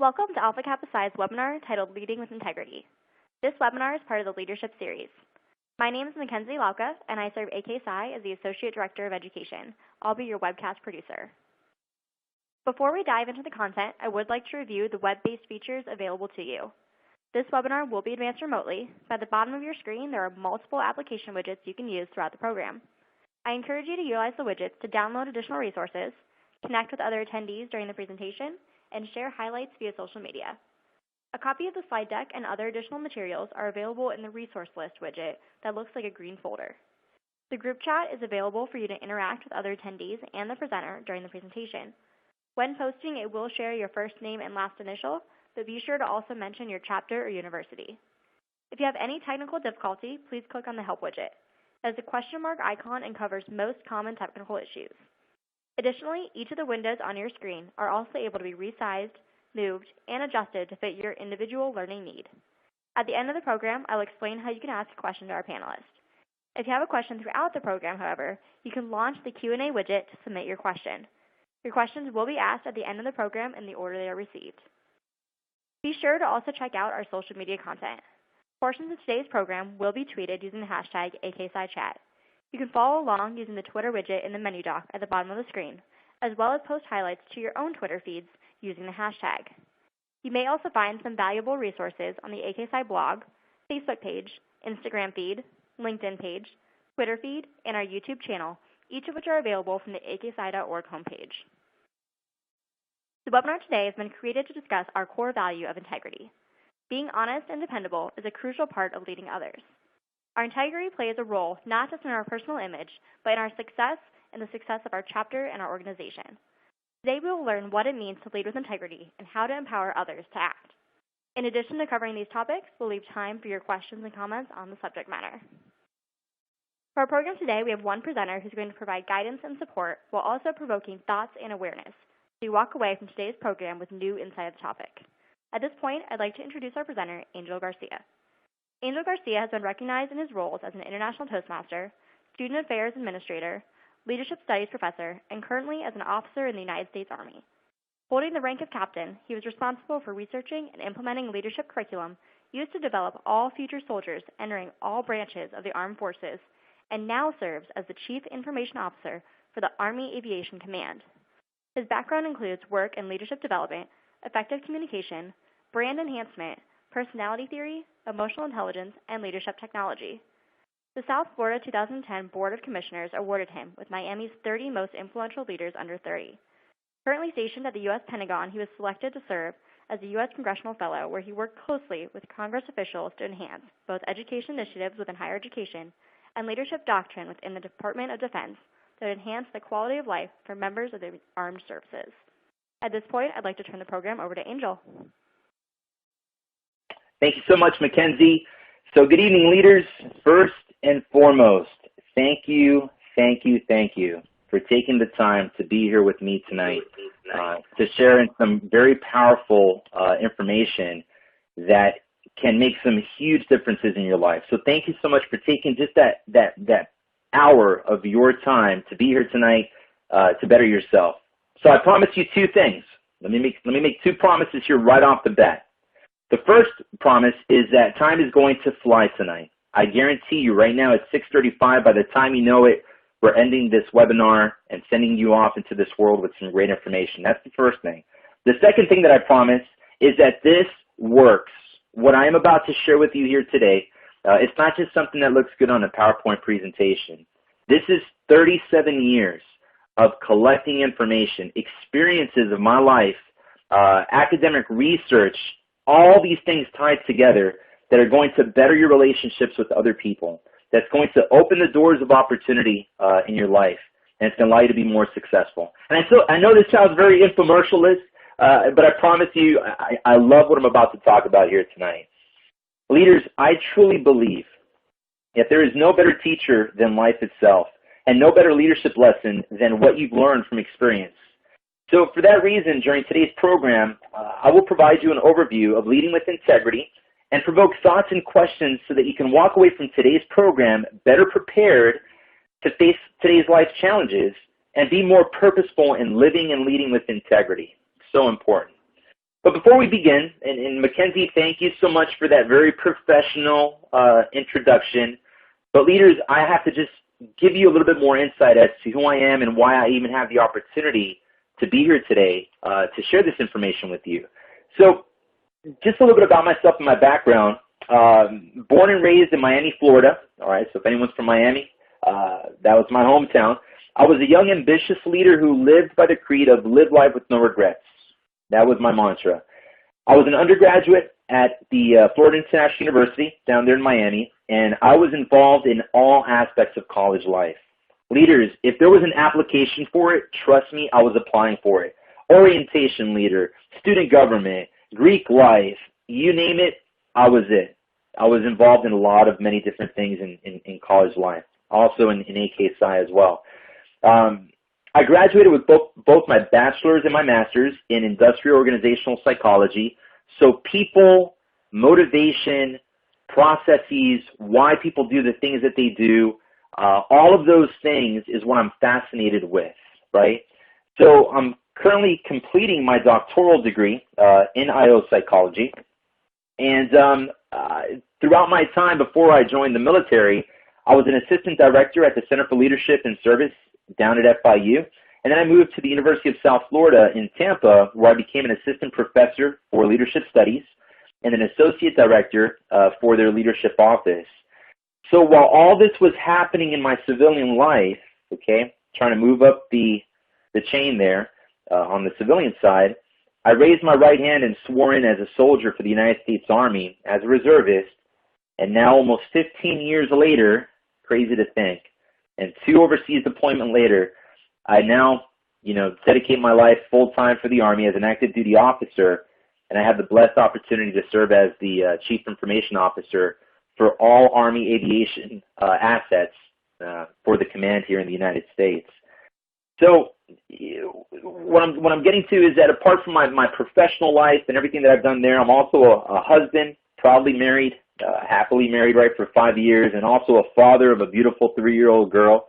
Welcome to Alpha Kappa Psi's webinar titled Leading with Integrity. This webinar is part of the Leadership Series. My name is Mackenzie Lauka, and I serve AK Psi as the Associate Director of Education. I'll be your webcast producer. Before we dive into the content, I would like to review the web-based features available to you. This webinar will be advanced remotely. At the bottom of your screen, there are multiple application widgets you can use throughout the program. I encourage you to utilize the widgets to download additional resources, connect with other attendees during the presentation, and share highlights via social media. A copy of the slide deck and other additional materials are available in the resource list widget that looks like a green folder. The group chat is available for you to interact with other attendees and the presenter during the presentation. When posting, it will share your first name and last initial, but be sure to also mention your chapter or university. If you have any technical difficulty, please click on the Help widget. It has a question mark icon and covers most common technical issues. Additionally, each of the windows on your screen are also able to be resized, moved, and adjusted to fit your individual learning need. At the end of the program, I'll explain how you can ask a question to our panelists. If you have a question throughout the program, however, you can launch the Q&A widget to submit your question. Your questions will be asked at the end of the program in the order they are received. Be sure to also check out our social media content. Portions of today's program will be tweeted using the hashtag AKPsiChat. You can follow along using the Twitter widget in the menu dock at the bottom of the screen, as well as post highlights to your own Twitter feeds using the hashtag. You may also find some valuable resources on the AKPsi blog, Facebook page, Instagram feed, LinkedIn page, Twitter feed, and our YouTube channel, each of which are available from the akpsi.org homepage. The webinar today has been created to discuss our core value of integrity. Being honest and dependable is a crucial part of leading others. Our integrity plays a role not just in our personal image, but in our success and the success of our chapter and our organization. Today we will learn what it means to lead with integrity and how to empower others to act. In addition to covering these topics, we'll leave time for your questions and comments on the subject matter. For our program today, we have one presenter who's going to provide guidance and support while also provoking thoughts and awareness, so you walk away from today's program with new insight of the topic. At this point, I'd like to introduce our presenter, Angel Garcia. Angel Garcia has been recognized in his roles as an International Toastmaster, Student Affairs Administrator, Leadership Studies Professor, and currently as an officer in the United States Army. Holding the rank of captain, he was responsible for researching and implementing leadership curriculum used to develop all future soldiers entering all branches of the armed forces, and now serves as the Chief Information Officer for the Army Aviation Command. His background includes work in leadership development, effective communication, brand enhancement, personality theory, emotional intelligence, and leadership technology. The South Florida 2010 Board of Commissioners awarded him with Miami's 30 most influential leaders under 30. Currently stationed at the U.S. Pentagon, he was selected to serve as a U.S. Congressional Fellow, where he worked closely with Congress officials to enhance both education initiatives within higher education and leadership doctrine within the Department of Defense that enhance the quality of life for members of the armed services. At this point, I'd like to turn the program over to Angel. Thank you so much, Mackenzie. So good evening, leaders. First and foremost, thank you for taking the time to be here with me tonight to share in some very powerful information that can make some huge differences in your life. So thank you so much for taking just that hour of your time to be here tonight to better yourself. So I promise you two things. Let me make two promises here right off the bat. The first promise is that time is going to fly tonight. I guarantee you right now it's 6:35. By the time you know it, we're ending this webinar and sending you off into this world with some great information. That's the first thing. The second thing that I promise is that this works. What I am about to share with you here today, it's not just something that looks good on a PowerPoint presentation. This is 37 years of collecting information, experiences of my life, academic research, all these things tied together that are going to better your relationships with other people, that's going to open the doors of opportunity in your life, and it's going to allow you to be more successful. And I know this sounds very infomercialist, but I promise you I love what I'm about to talk about here tonight. Leaders, I truly believe that there is no better teacher than life itself, and no better leadership lesson than what you've learned from experience. So for that reason, during today's program, I will provide you an overview of leading with integrity and provoke thoughts and questions so that you can walk away from today's program better prepared to face today's life challenges and be more purposeful in living and leading with integrity. So important. But before we begin, and Mackenzie, thank you so much for that very professional introduction. But leaders, I have to just give you a little bit more insight as to who I am and why I even have the opportunity to be here today to share this information with you. So just a little bit about myself and my background. Born and raised in Miami, Florida. All right, so if anyone's from Miami, that was my hometown. I was a young, ambitious leader who lived by the creed of live life with no regrets. That was my mantra. I was an undergraduate at the Florida International University down there in Miami, and I was involved in all aspects of college life. Leaders, if there was an application for it, trust me, I was applying for it. Orientation leader, student government, Greek life, you name it, I was it. I was involved in many different things in college life, also in AK Psi as well. I graduated with both my bachelor's and my master's in industrial organizational psychology. So people, motivation, processes, why people do the things that they do, all of those things is what I'm fascinated with, right? So I'm currently completing my doctoral degree in IO psychology. And throughout my time before I joined the military, I was an assistant director at the Center for Leadership and Service down at FIU. And then I moved to the University of South Florida in Tampa, where I became an assistant professor for leadership studies and an associate director for their leadership office. So while all this was happening in my civilian life, okay, trying to move up the chain there on the civilian side, I raised my right hand and swore in as a soldier for the United States Army as a reservist. And now almost 15 years later, crazy to think, and 2 overseas deployments later, I now, dedicate my life full-time for the Army as an active duty officer, and I have the blessed opportunity to serve as the Chief Information Officer for all Army aviation assets for the command here in the United States. So what I'm getting to is that apart from my professional life and everything that I've done there, I'm also a husband, proudly married, happily married, right, for 5 years, and also a father of a beautiful 3-year-old girl.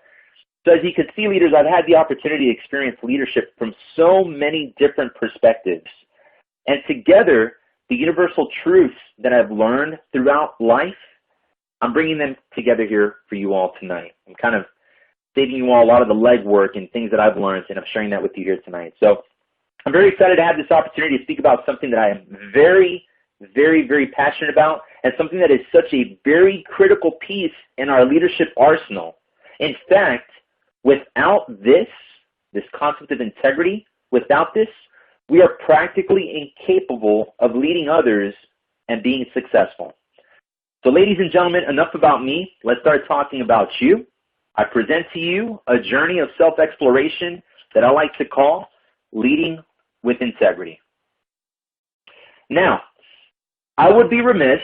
So as you can see, leaders, I've had the opportunity to experience leadership from so many different perspectives. And together, the universal truths that I've learned throughout life, I'm bringing them together here for you all tonight. I'm kind of saving you all a lot of the legwork and things that I've learned, and I'm sharing that with you here tonight. So I'm very excited to have this opportunity to speak about something that I am very, very, very passionate about, and something that is such a very critical piece in our leadership arsenal. In fact, without this concept of integrity, without this, we are practically incapable of leading others and being successful. So ladies and gentlemen, enough about me. Let's start talking about you. I present to you a journey of self-exploration that I like to call Leading with Integrity. Now, I would be remiss,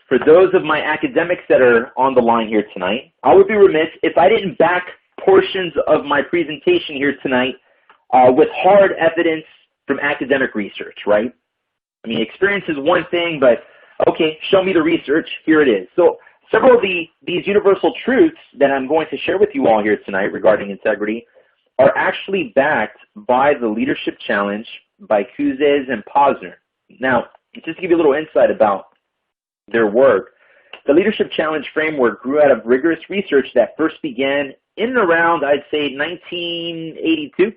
for those of my academics that are on the line here tonight, I would be remiss if I didn't back portions of my presentation here tonight with hard evidence from academic research, right? I mean, experience is one thing, but okay, show me the research, here it is. So several of these universal truths that I'm going to share with you all here tonight regarding integrity are actually backed by the Leadership Challenge by Kouzes and Posner. Now, just to give you a little insight about their work, the Leadership Challenge framework grew out of rigorous research that first began in and around, I'd say, 1982,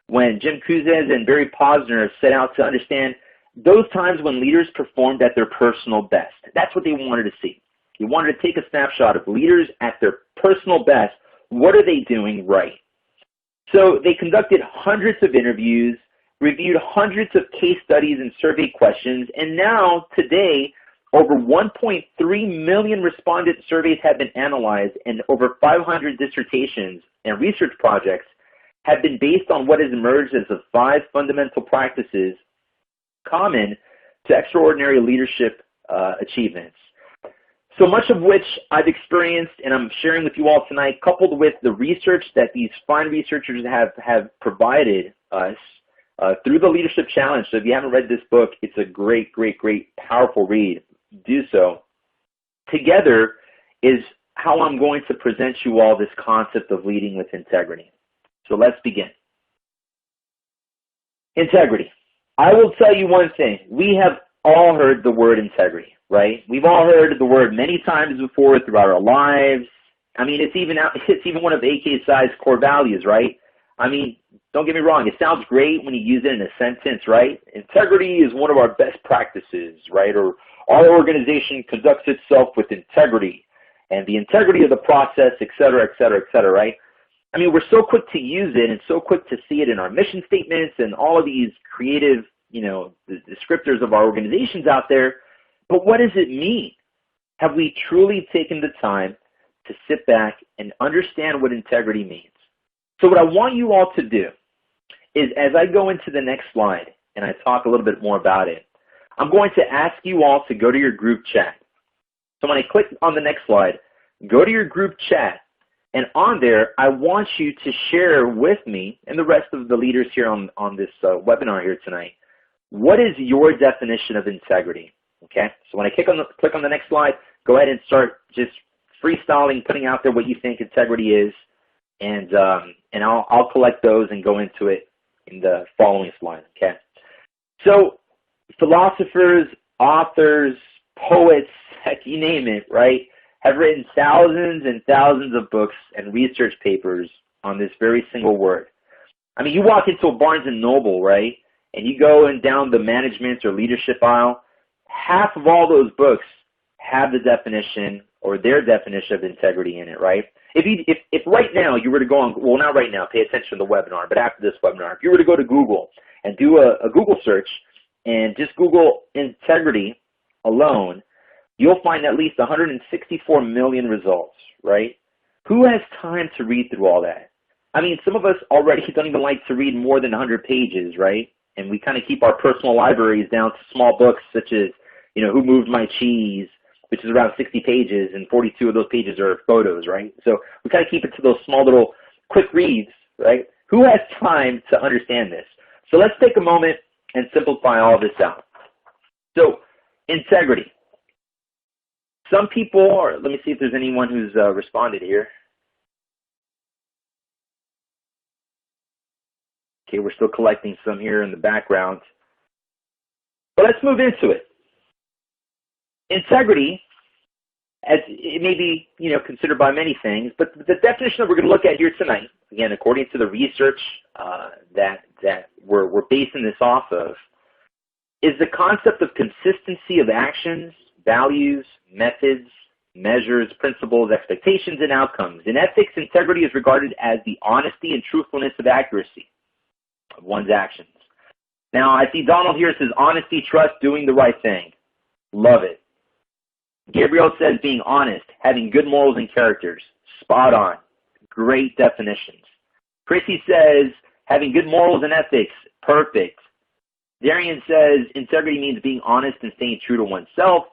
when Jim Kouzes and Barry Posner set out to understand those times when leaders performed at their personal best. That's what they wanted to see. They wanted to take a snapshot of leaders at their personal best. What are they doing right? So they conducted hundreds of interviews, reviewed hundreds of case studies and survey questions, and now, today, over 1.3 million respondent surveys have been analyzed, and over 500 dissertations and research projects have been based on what has emerged as the 5 fundamental practices common to extraordinary leadership achievements. So much of which I've experienced and I'm sharing with you all tonight, coupled with the research that these fine researchers have provided us through the Leadership Challenge. So if you haven't read this book, it's a great, great, great, powerful read. Do so. Together is how I'm going to present you all this concept of leading with integrity. So let's begin. Integrity. I will tell you one thing. We have all heard the word integrity, right? We've all heard the word many times before throughout our lives. I mean, it's even one of AKSI's core values, right? I mean, don't get me wrong. It sounds great when you use it in a sentence, right? Integrity is one of our best practices, right? Or our organization conducts itself with integrity and the integrity of the process, et cetera, et cetera, et cetera, right? I mean, we're so quick to use it and so quick to see it in our mission statements and all of these creative, the descriptors of our organizations out there. But what does it mean? Have we truly taken the time to sit back and understand what integrity means? So what I want you all to do is, as I go into the next slide and I talk a little bit more about it, I'm going to ask you all to go to your group chat. So when I click on the next slide, go to your group chat, and on there, I want you to share with me and the rest of the leaders here on this webinar here tonight, what is your definition of integrity? Okay, so when I click on the next slide, go ahead and start just freestyling, putting out there what you think integrity is, and I'll collect those and go into it in the following slide. Okay, so philosophers, authors, poets, heck, you name it, right, have written thousands and thousands of books and research papers on this very single word. I mean, you walk into a Barnes & Noble, right, and you go down the management or leadership aisle, half of all those books have the definition or their definition of integrity in it, right? If right now you were to go on, well, not right now, pay attention to the webinar, but after this webinar, if you were to go to Google and do a Google search and just Google integrity alone, you'll find at least 164 million results, right? Who has time to read through all that? I mean, some of us already don't even like to read more than 100 pages, right? And we kind of keep our personal libraries down to small books such as, Who Moved My Cheese, which is around 60 pages, and 42 of those pages are photos, right? So we kind of keep it to those small little quick reads, right? Who has time to understand this? So let's take a moment and simplify all this out. So integrity. Some people, or let me see if there's anyone who's responded here. Okay, we're still collecting some here in the background. But let's move into it. Integrity, as it may be, considered by many things, but the definition that we're going to look at here tonight, again, according to the research that we're basing this off of, is the concept of consistency of actions, values, methods, measures, principles, expectations, and outcomes. In ethics, integrity is regarded as the honesty and truthfulness of accuracy of one's actions. Now, I see Donald here says honesty, trust, doing the right thing. Love it. Gabriel says being honest, having good morals and characters. Spot on. Great definitions. Chrissy says having good morals and ethics. Perfect. Darian says integrity means being honest and staying true to oneself.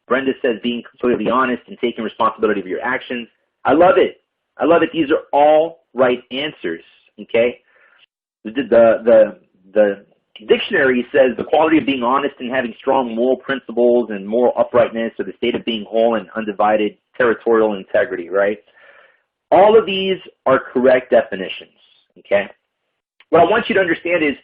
Brenda says being completely honest and taking responsibility for your actions. I love it. I love it. These are all right answers, okay? The dictionary says the quality of being honest and having strong moral principles and moral uprightness, or the state of being whole and undivided territorial integrity, right? All of these are correct definitions, okay? What I want you to understand is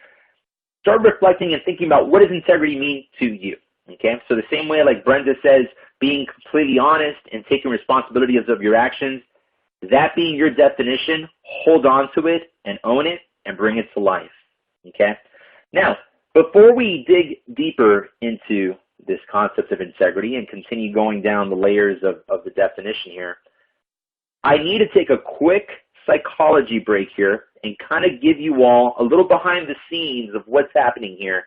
start reflecting and thinking about what does integrity mean to you, okay? So the same way like Brenda says, being completely honest and taking responsibility of your actions, that being your definition, hold on to it and own it and bring it to life, okay? Now, before we dig deeper into this concept of integrity and continue going down the layers of the definition here, I need to take a quick psychology break here and kind of give you all a little behind the scenes of what's happening here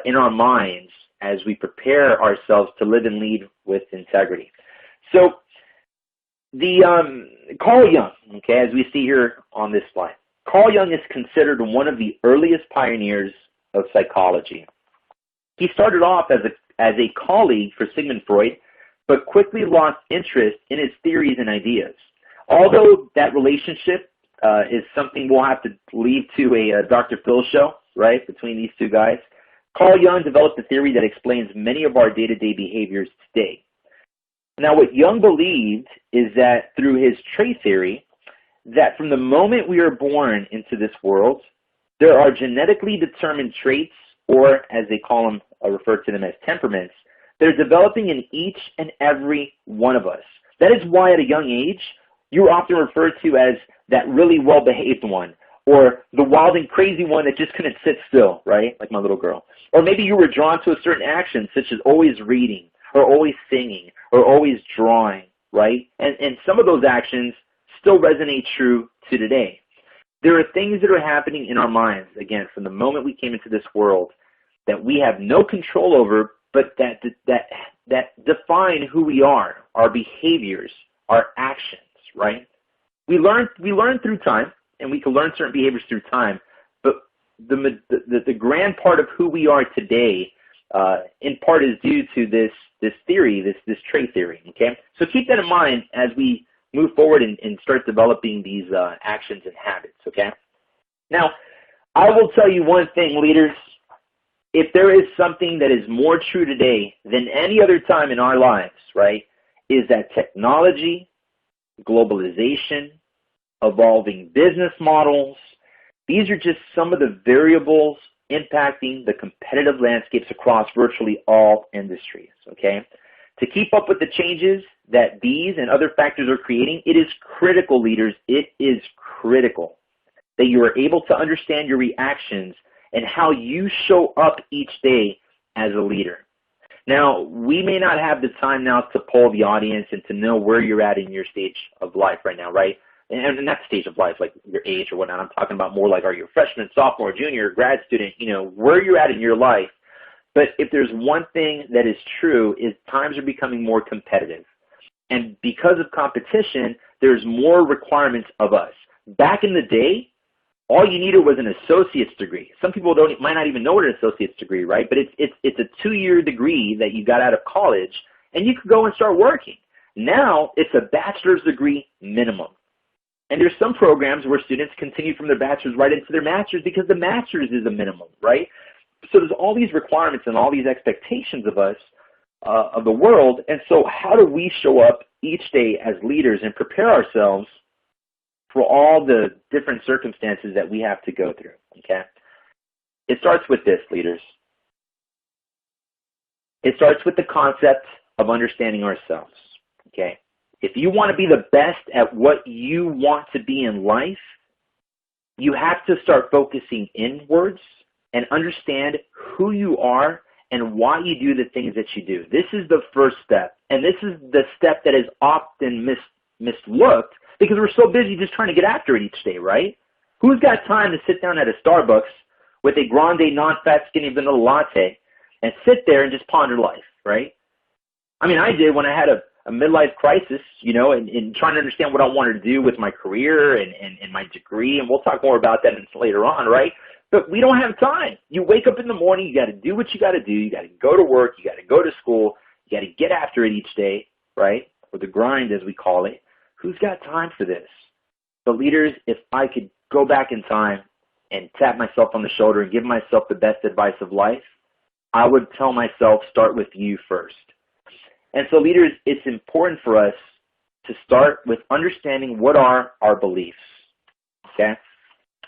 in our minds as we prepare ourselves to live and lead with integrity. So, Carl Jung, okay, as we see here on this slide, Carl Jung is considered one of the earliest pioneers of psychology. He started off as a colleague for Sigmund Freud, but quickly lost interest in his theories and ideas. Although that relationship is something we'll have to leave to a Dr. Phil show, right, between these two guys, Carl Jung developed a theory that explains many of our day-to-day behaviors today. Now, what Jung believed is that through his trait theory, that from the moment we are born into this world, there are genetically determined traits or as they call them, refer to them as temperaments, they're developing in each and every one of us. That is why at a young age, you're often referred to as that really well-behaved one, or the wild and crazy one that just couldn't sit still, right? Like my little girl. Or maybe you were drawn to a certain action, such as always reading, or always singing, or always drawing, right? And some of those actions still resonate true to today. There are things that are happening in our minds, again, from the moment we came into this world, that we have no control over, but that define who we are, our behaviors, our actions, right? We learn through time, and we can learn certain behaviors through time, but the grand part of who we are today, in part, is due to this theory, this trait theory. Okay, so keep that in mind as we move forward and start developing these actions and habits. Okay, now I will tell you one thing, leaders. If there is something that is more true today than any other time in our lives, right, is that technology, globalization, evolving business models, these are just some of the variables impacting the competitive landscapes across virtually all industries, okay? To keep up with the changes that these and other factors are creating, it is critical, leaders, it is critical that you are able to understand your reactions and how you show up each day as a leader. Now, we may not have the time now to poll the audience and to know where you're at in your stage of life right now, right? And not stage of life, like your age or whatnot. I'm talking about more like, are you a freshman, sophomore, junior, grad student, where you're at in your life. But if there's one thing that is true, is times are becoming more competitive. And because of competition, there's more requirements of us. Back in the day, all you needed was an associate's degree. Some people might not even know what an associate's degree, right? But it's a 2-year degree that you got out of college, and you could go and start working. Now, it's a bachelor's degree minimum. And there's some programs where students continue from their bachelor's right into their master's because the master's is a minimum, right? So there's all these requirements and all these expectations of us, of the world. And so how do we show up each day as leaders and prepare ourselves for all the different circumstances that we have to go through, okay? It starts with this, leaders. It starts with the concept of understanding ourselves, okay? If you want to be the best at what you want to be in life, you have to start focusing inwards and understand who you are and why you do the things that you do. This is the first step, and this is the step that is often mislooked because we're so busy just trying to get after it each day, right? Who's got time to sit down at a Starbucks with a grande non-fat skinny vanilla latte and sit there and just ponder life, right? I mean, I did when I had a midlife crisis, and trying to understand what I wanted to do with my career and my degree, and we'll talk more about that later on, right? But we don't have time. You wake up in the morning, you got to do what you got to do, you got to go to work, you got to go to school, you got to get after it each day, right? Or the grind, as we call it. Who's got time for this? But leaders, if I could go back in time and tap myself on the shoulder and give myself the best advice of life, I would tell myself, start with you first. And so, leaders, it's important for us to start with understanding what are our beliefs, okay?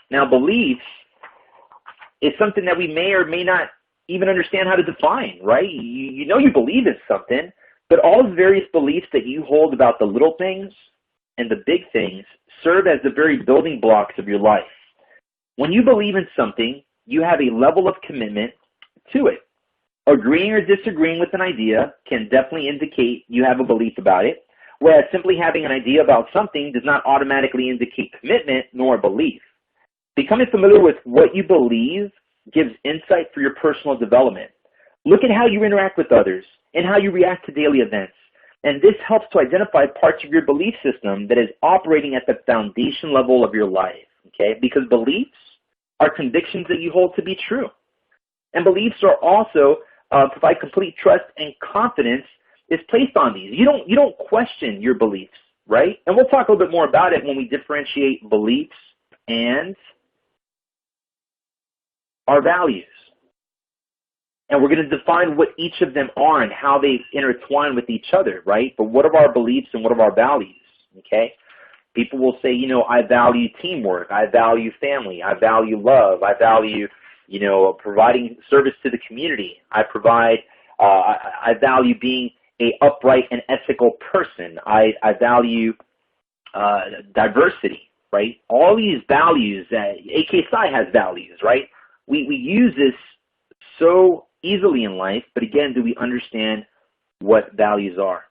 Now, beliefs is something that we may or may not even understand how to define, right? You know you believe in something, but all the various beliefs that you hold about the little things and the big things serve as the very building blocks of your life. When you believe in something, you have a level of commitment to it. Agreeing or disagreeing with an idea can definitely indicate you have a belief about it, whereas simply having an idea about something does not automatically indicate commitment nor belief. Becoming familiar with what you believe gives insight for your personal development. Look at how you interact with others and how you react to daily events. And this helps to identify parts of your belief system that is operating at the foundation level of your life, okay? Because beliefs are convictions that you hold to be true. And beliefs are also provide complete trust and confidence is placed on these. You don't question your beliefs, right? And we'll talk a little bit more about it when we differentiate beliefs and our values. And we're going to define what each of them are and how they intertwine with each other, right? But what are our beliefs and what are our values, okay? People will say, I value teamwork, I value family, I value love, I value, providing service to the community. I value being a upright and ethical person. I value diversity, right? All these values, AK Psi has values, right? We use this so easily in life, but again, do we understand what values are?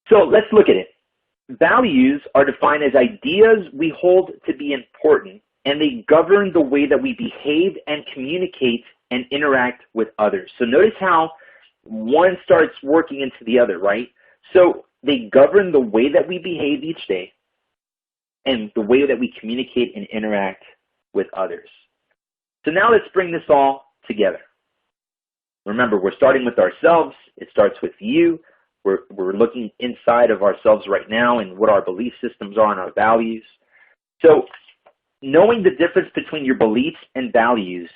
So let's look at it. Values are defined as ideas we hold to be important, and they govern the way that we behave and communicate and interact with others. So notice how one starts working into the other, right? So they govern the way that we behave each day and the way that we communicate and interact with others. So now let's bring this all together. Remember, we're starting with ourselves. It starts with you. We're looking inside of ourselves right now and what our belief systems are and our values. So knowing the difference between your beliefs and values,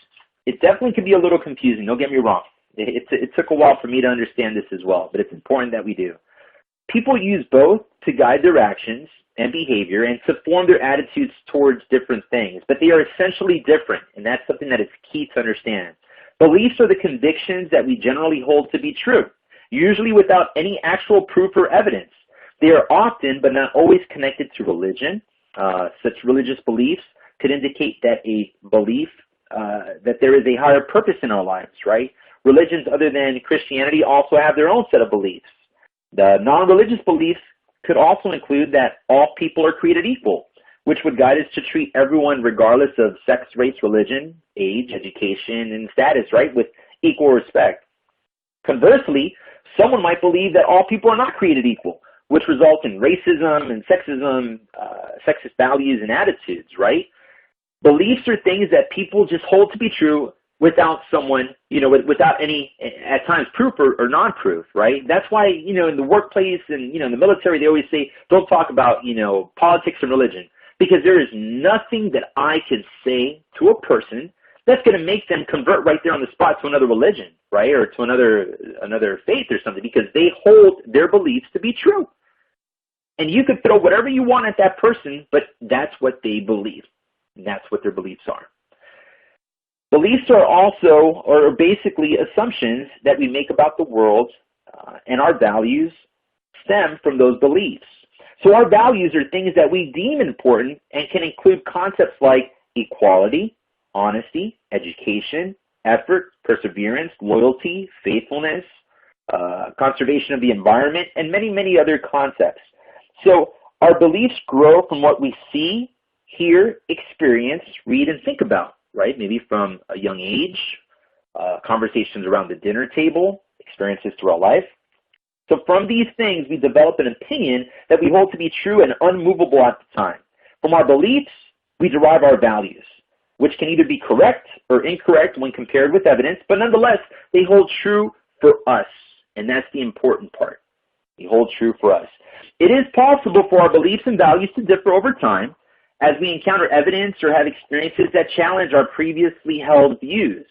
it definitely can be a little confusing. Don't get me wrong. It took a while for me to understand this as well, but it's important that we do. People use both to guide their actions and behavior and to form their attitudes towards different things, but they are essentially different, and that's something that is key to understand. Beliefs are the convictions that we generally hold to be true, usually without any actual proof or evidence. They are often, but not always, connected to religion. Such religious beliefs could indicate that a belief that there is a higher purpose in our lives, right? Religions other than Christianity also have their own set of beliefs. The non-religious beliefs could also include that all people are created equal, which would guide us to treat everyone regardless of sex, race, religion, age, education, and status, right, with equal respect. Conversely, someone might believe that all people are not created equal, which results in racism and sexism, sexist values and attitudes, right? Beliefs are things that people just hold to be true without someone, without any, at times, proof or non-proof, right? That's why, in the workplace and, in the military, they always say, don't talk about, politics and religion, because there is nothing that I could say to a person that's going to make them convert right there on the spot to another religion, right, or to another faith or something, because they hold their beliefs to be true. And you could throw whatever you want at that person, but that's what they believe. And that's what their beliefs are. Beliefs are also, or basically, assumptions that we make about the world, and our values stem from those beliefs. So our values are things that we deem important and can include concepts like equality, honesty, education, effort, perseverance, loyalty, faithfulness, conservation of the environment, and many, many other concepts. So our beliefs grow from what we see, hear, experience, read, and think about, right? Maybe from a young age, conversations around the dinner table, experiences throughout life. So from these things, we develop an opinion that we hold to be true and unmovable at the time. From our beliefs, we derive our values, which can either be correct or incorrect when compared with evidence, but nonetheless, they hold true for us, and that's the important part. They hold true for us. It is possible for our beliefs and values to differ over time as we encounter evidence or have experiences that challenge our previously held views.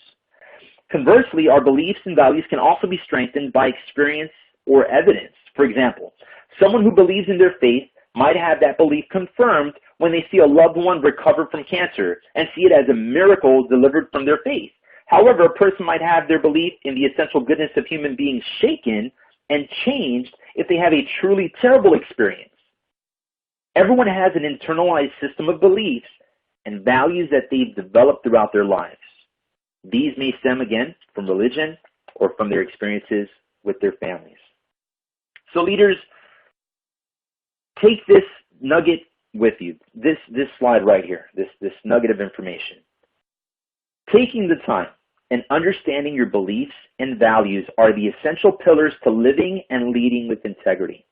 Conversely, our beliefs and values can also be strengthened by experience or evidence. For example, someone who believes in their faith might have that belief confirmed when they see a loved one recover from cancer and see it as a miracle delivered from their faith. However, a person might have their belief in the essential goodness of human beings shaken and changed if they have a truly terrible experience. Everyone has an internalized system of beliefs and values that they've developed throughout their lives. These may stem, again, from religion or from their experiences with their families. So leaders, take this nugget with you, this slide right here, this nugget of information. Taking the time and understanding your beliefs and values are the essential pillars to living and leading with integrity.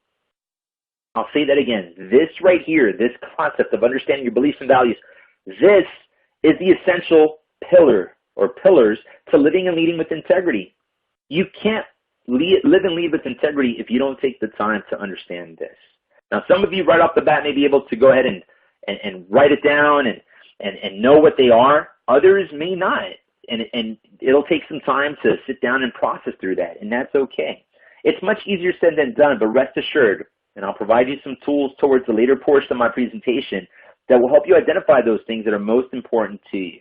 I'll say that again. This right here, this concept of understanding your beliefs and values, this is the essential pillar or pillars to living and leading with integrity. You can't live and lead with integrity if you don't take the time to understand this. Now, some of you right off the bat may be able to go ahead and write it down and know what they are. Others may not. And it'll take some time to sit down and process through that, and that's okay. It's much easier said than done, but rest assured, and I'll provide you some tools towards the later portion of my presentation that will help you identify those things that are most important to you.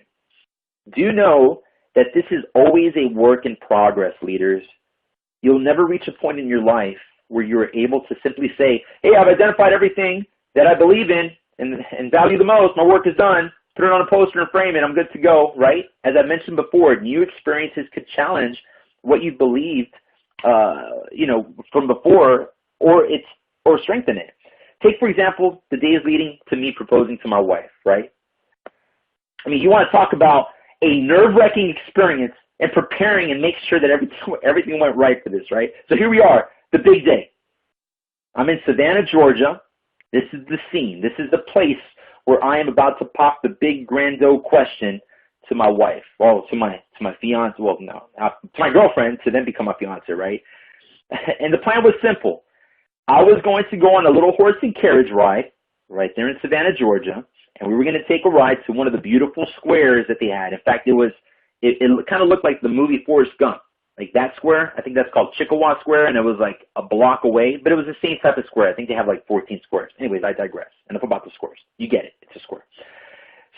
Do know that this is always a work in progress, leaders. You'll never reach a point in your life where you're able to simply say, hey, I've identified everything that I believe in and value the most. My work is done. Put it on a poster and frame it. I'm good to go, right? As I mentioned before, new experiences could challenge what you believed, from before, or strengthen it. Take, for example, the days leading to me proposing to my wife, right? I mean, you want to talk about a nerve-wracking experience and preparing and make sure that everything went right for this, right? So here we are, the big day. I'm in Savannah, Georgia. This is the scene. This is the place where I am about to pop the big grandiose question to my wife, to my fiance, to my girlfriend, to then become my fiance, right? And the plan was simple. I was going to go on a little horse and carriage ride right there in Savannah, Georgia, and we were going to take a ride to one of the beautiful squares that they had. In fact, it kind of looked like the movie Forrest Gump. Like that square, I think that's called Chickasaw Square, and it was like a block away, but it was the same type of square. I think they have like 14 squares. Anyways, I digress. Enough about the squares. You get it. It's a square.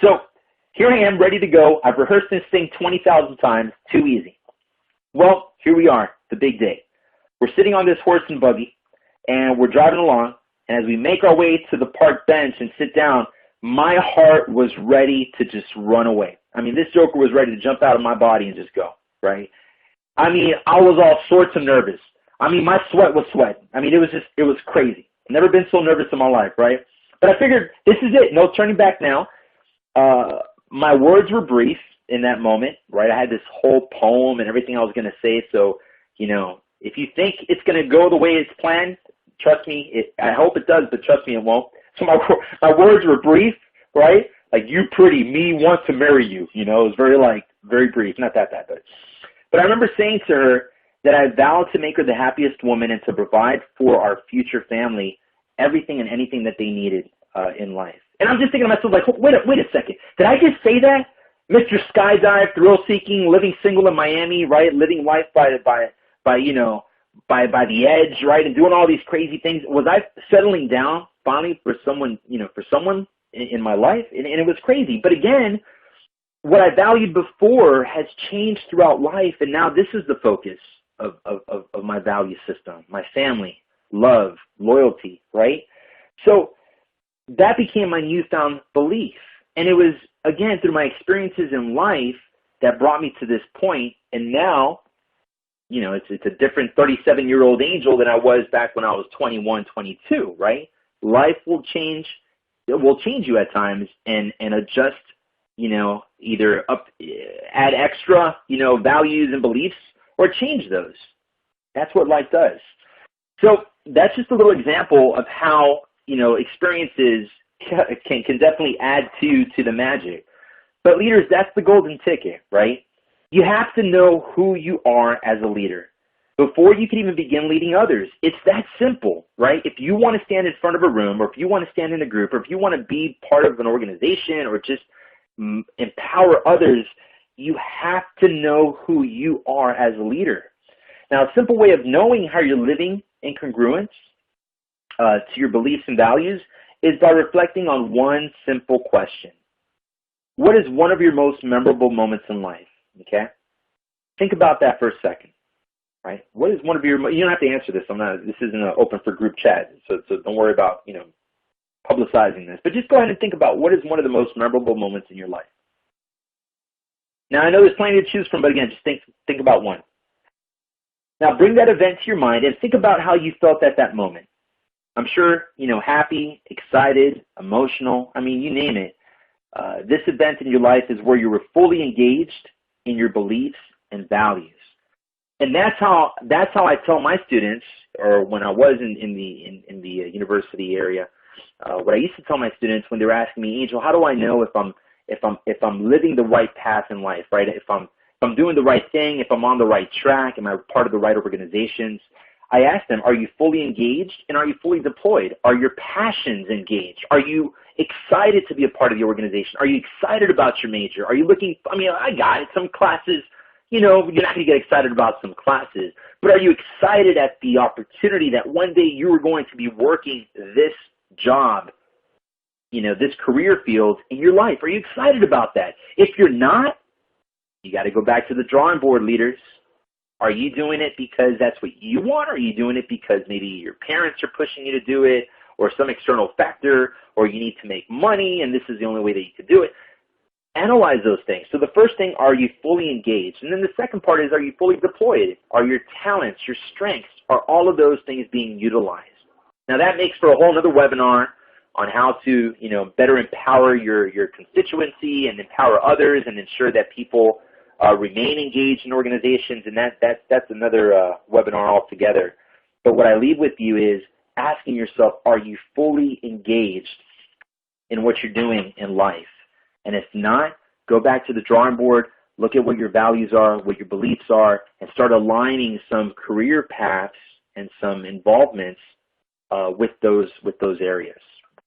So here I am, ready to go. I've rehearsed this thing 20,000 times. Too easy. Well, here we are, the big day. We're sitting on this horse and buggy, and we're driving along, and as we make our way to the park bench and sit down, my heart was ready to just run away. I mean, this joker was ready to jump out of my body and just go, right? I mean, I was all sorts of nervous. I mean, my sweat was sweating. I mean, it was crazy. I've never been so nervous in my life, right? But I figured this is it. No turning back now. My words were brief in that moment, right? I had this whole poem and everything I was going to say. So, if you think it's going to go the way it's planned, trust me, I hope it does, but trust me, it won't. So my words were brief, right? Like, you pretty, me want to marry you. It was very brief. Not that bad, but I remember saying to her that I vowed to make her the happiest woman and to provide for our future family everything and anything that they needed in life. And I'm just thinking to myself, like, wait a second. Did I just say that? Mr. Skydive, thrill-seeking, living single in Miami, right? Living life by the edge, right? And doing all these crazy things. Was I settling down finally for someone in my life? And it was crazy. But again, what I valued before has changed throughout life, and now this is the focus of my value system, my family, love, loyalty, right? So that became my newfound belief. And it was, again, through my experiences in life that brought me to this point. And now, it's a different 37-year-old Angel than I was back when I was 21, 22, right? Life will change. It will change you at times and adjust, either add extra, values and beliefs or change those. That's what life does. So that's just a little example of how, experiences can definitely add to the magic. But leaders, that's the golden ticket, right? You have to know who you are as a leader before you can even begin leading others. It's that simple, right? If you want to stand in front of a room, or if you want to stand in a group, or if you want to be part of an organization or just empower others, you have to know who you are as a leader. Now, a simple way of knowing how you're living in congruence to your beliefs and values is by reflecting on one simple question. What is one of your most memorable moments in life? Okay? Think about that for a second, right? What is one of your, you don't have to answer this. This isn't open for group chat, so don't worry about, publicizing this. But just go ahead and think about what is one of the most memorable moments in your life. Now, I know there's plenty to choose from, but again, just think about one. Now, bring that event to your mind and think about how you felt at that moment. I'm sure, happy, excited, emotional, you name it. This event in your life is where you were fully engaged in your beliefs and values. And that's how I tell my students, or when I was in the university area, what I used to tell my students when they were asking me, Angel, how do I know if I'm living the right path in life, right? If I'm doing the right thing, if I'm on the right track, am I part of the right organizations? I asked them, are you fully engaged and are you fully deployed? Are your passions engaged? Are you excited to be a part of the organization? Are you excited about your major? Are you looking, I got it, some classes, you're not going to get excited about some classes, but are you excited at the opportunity that one day you are going to be working this job, this career field in your life? Are you excited about that? If you're not, You got to go back to the drawing board, leaders. Are you doing it because that's what you want, or are you doing it because maybe your parents are pushing you to do it, or some external factor, or you need to make money and this is the only way that you can do it? Analyze those things. So the first thing, are you fully engaged? And then the second part is, are you fully deployed? Are your talents, your strengths, are all of those things being utilized? Now that makes for a whole other webinar on how to, better empower your constituency and empower others and ensure that people remain engaged in organizations, and that's another webinar altogether. But what I leave with you is asking yourself, are you fully engaged in what you're doing in life? And if not, go back to the drawing board, look at what your values are, what your beliefs are, and start aligning some career paths and some involvements with those areas.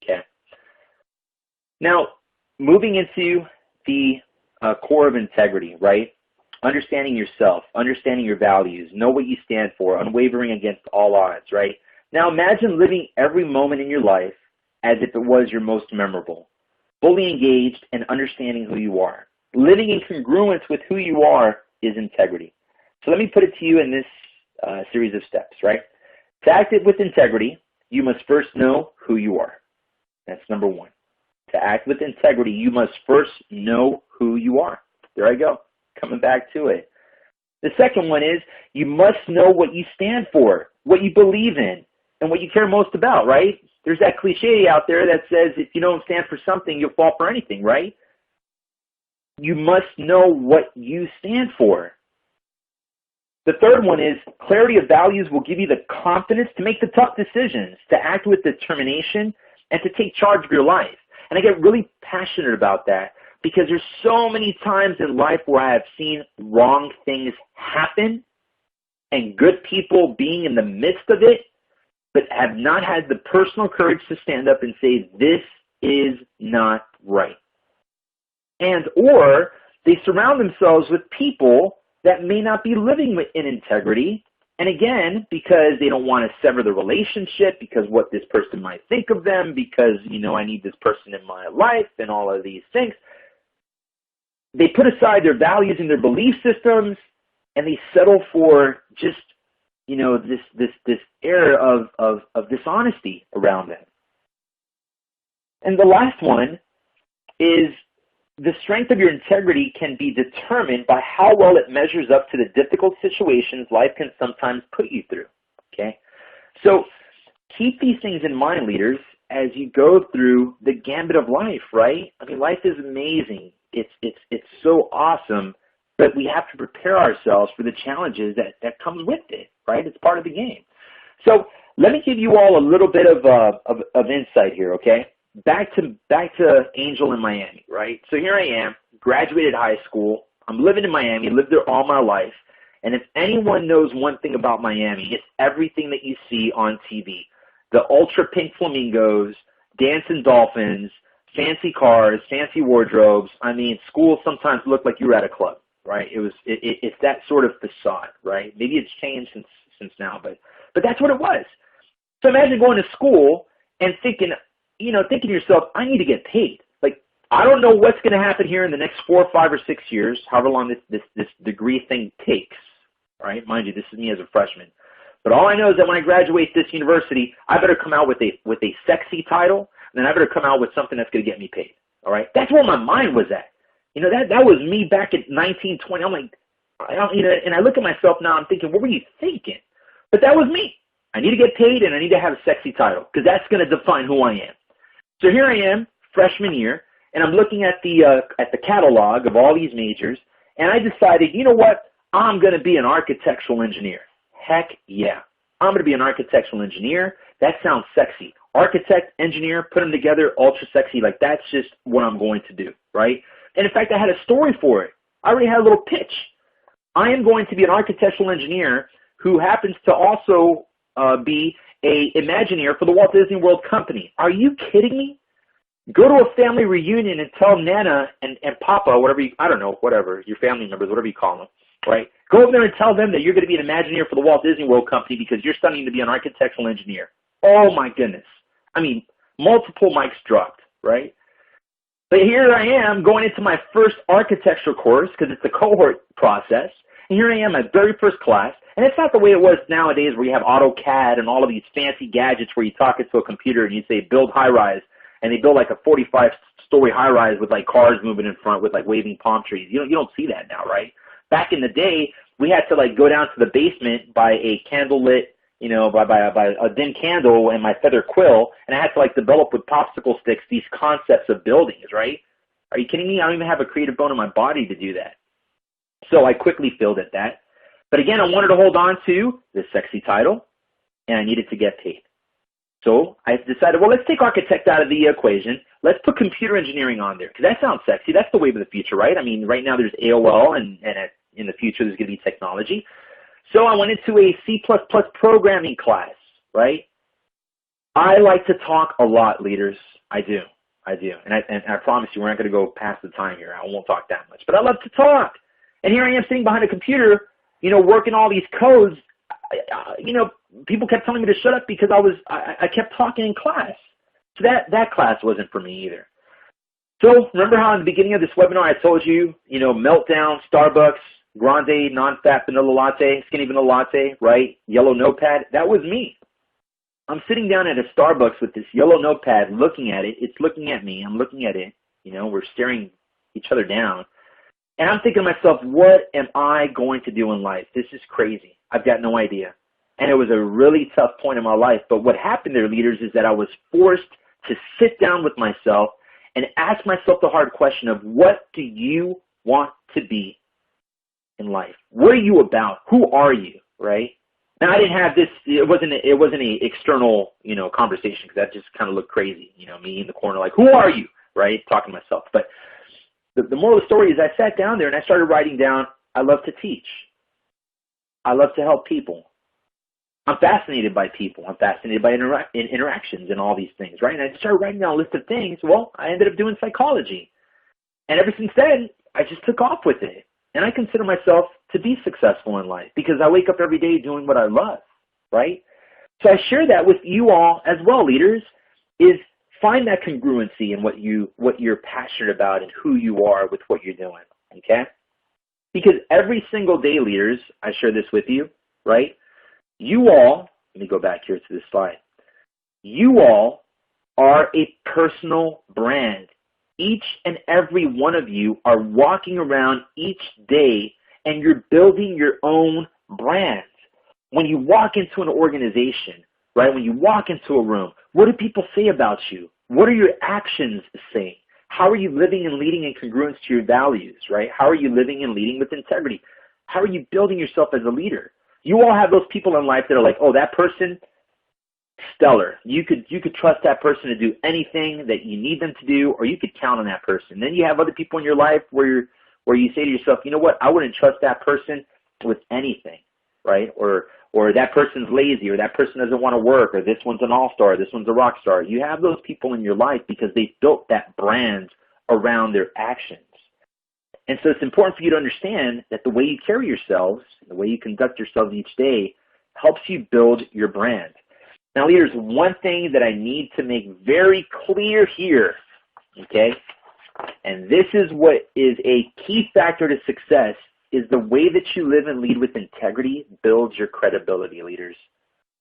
Okay. Now, moving into the core of integrity, right? Understanding yourself, understanding your values, know what you stand for, unwavering against all odds, right? Now imagine living every moment in your life as if it was your most memorable, fully engaged and understanding who you are. Living in congruence with who you are is integrity. So let me put it to you in this series of steps, right? To act with integrity, you must first know who you are. That's number one. To act with integrity, you must first know who you are. There I go, coming back to it. The second one is, you must know what you stand for, what you believe in, and what you care most about, right? There's that cliche out there that says if you don't stand for something, you'll fall for anything, right? You must know what you stand for. The third one is, clarity of values will give you the confidence to make the tough decisions, to act with determination, and to take charge of your life. And I get really passionate about that because there's so many times in life where I have seen wrong things happen and good people being in the midst of it, but have not had the personal courage to stand up and say, this is not right. And or they surround themselves with people that may not be living in integrity. And again, because they don't want to sever the relationship, because what this person might think of them, because, I need this person in my life and all of these things. They put aside their values and their belief systems, and they settle for just, this air of dishonesty around them. And the last one is, the strength of your integrity can be determined by how well it measures up to the difficult situations life can sometimes put you through, okay? So keep these things in mind, leaders, as you go through the gambit of life, right? I mean, life is amazing. It's so awesome, but we have to prepare ourselves for the challenges that comes with it, right? It's part of the game. So let me give you all a little bit of insight here, okay? Back to Angel in Miami, right? So here I am, graduated high school. I'm living in Miami, lived there all my life. And if anyone knows one thing about Miami, it's everything that you see on TV. The ultra pink flamingos, dancing dolphins, fancy cars, fancy wardrobes. I mean, schools sometimes look like you were at a club, right? It's that sort of facade, right? Maybe it's changed since now, but that's what it was. So imagine going to school and thinking to yourself, I need to get paid. Like, I don't know what's going to happen here in the next 4, 5, or 6 years, however long this degree thing takes, right? Mind you, this is me as a freshman. But all I know is that when I graduate this university, I better come out with a sexy title, and then I better come out with something that's going to get me paid, all right? That's where my mind was at. That was me back at 19, 20. I'm like, and I look at myself now, I'm thinking, what were you thinking? But that was me. I need to get paid, and I need to have a sexy title, because that's going to define who I am. So here I am, freshman year, and I'm looking at the catalog of all these majors, and I decided, you know what? I'm going to be an architectural engineer. Heck yeah. I'm going to be an architectural engineer. That sounds sexy. Architect, engineer, put them together, ultra sexy. Like, that's just what I'm going to do, right? And in fact, I had a story for it. I already had a little pitch. I am going to be an architectural engineer who happens to also be a Imagineer for the Walt Disney World Company. Are you kidding me? Go to a family reunion and tell Nana and Papa, whatever your family members, whatever you call them, right? Go over there and tell them that you're going to be an Imagineer for the Walt Disney World Company because you're studying to be an architectural engineer. Oh my goodness. I mean, multiple mics dropped, right? But here I am going into my first architecture course because it's a cohort process. And here I am, my very first class. And it's not the way it was nowadays where you have AutoCAD and all of these fancy gadgets where you talk into a computer and you say build high-rise. And they build like a 45-story high-rise with like cars moving in front with like waving palm trees. You don't see that now, right? Back in the day, we had to like go down to the basement by a candlelit, by a dim candle and my feather quill, and I had to like develop with popsicle sticks these concepts of buildings, right? Are you kidding me? I don't even have a creative bone in my body to do that. So I quickly failed at that. But again, I wanted to hold on to the sexy title, and I needed to get paid. So I decided, well, let's take architect out of the equation. Let's put computer engineering on there, because that sounds sexy. That's the wave of the future, right? I mean, right now there's AOL, and in the future there's going to be technology. So I went into a C++ programming class, right? I like to talk a lot, leaders. I do. And I promise you, we're not going to go past the time here. I won't talk that much. But I love to talk. And here I am sitting behind a computer, working all these codes. People kept telling me to shut up because I kept talking in class. So that class wasn't for me either. So remember how in the beginning of this webinar I told you, Meltdown, Starbucks, Grande, non-fat vanilla latte, skinny vanilla latte, right? Yellow notepad. That was me. I'm sitting down at a Starbucks with this yellow notepad looking at it. It's looking at me. I'm looking at it. We're staring each other down. And I'm thinking to myself, what am I going to do in life? This is crazy. I've got no idea. And it was a really tough point in my life. But what happened there, leaders, is that I was forced to sit down with myself and ask myself the hard question of what do you want to be in life? What are you about? Who are you, right? Now, I didn't have this, it wasn't an external, conversation, because that just kind of looked crazy, me in the corner like, who are you, right, talking to myself. But the moral of the story is I sat down there and I started writing down, I love to teach. I love to help people. I'm fascinated by people. I'm fascinated by interactions and all these things, right? And I started writing down a list of things. Well, I ended up doing psychology. And ever since then, I just took off with it. And I consider myself to be successful in life because I wake up every day doing what I love, right? So I share that with you all as well, leaders, is find that congruency in what you're passionate about and who you are with what you're doing, okay? Because every single day, leaders, I share this with you, right? You all, let me go back here to this slide. You all are a personal brand. Each and every one of you are walking around each day and you're building your own brand. When you walk into an organization, right, when you walk into a room, what do people say about you? What are your actions saying? How are you living and leading in congruence to your values, right? How are you living and leading with integrity? How are you building yourself as a leader? You all have those people in life that are like, oh, that person, stellar. You could trust that person to do anything that you need them to do, or you could count on that person. Then you have other people in your life where you say to yourself, you know what, I wouldn't trust that person with anything, right? Or that person's lazy, or that person doesn't want to work, or this one's an all-star, this one's a rock star. You have those people in your life because they built that brand around their actions. And so it's important for you to understand that the way you carry yourselves, the way you conduct yourselves each day, helps you build your brand. Now, leaders, one thing that I need to make very clear here, okay, and this is what is a key factor to success, is the way that you live and lead with integrity builds your credibility, leaders.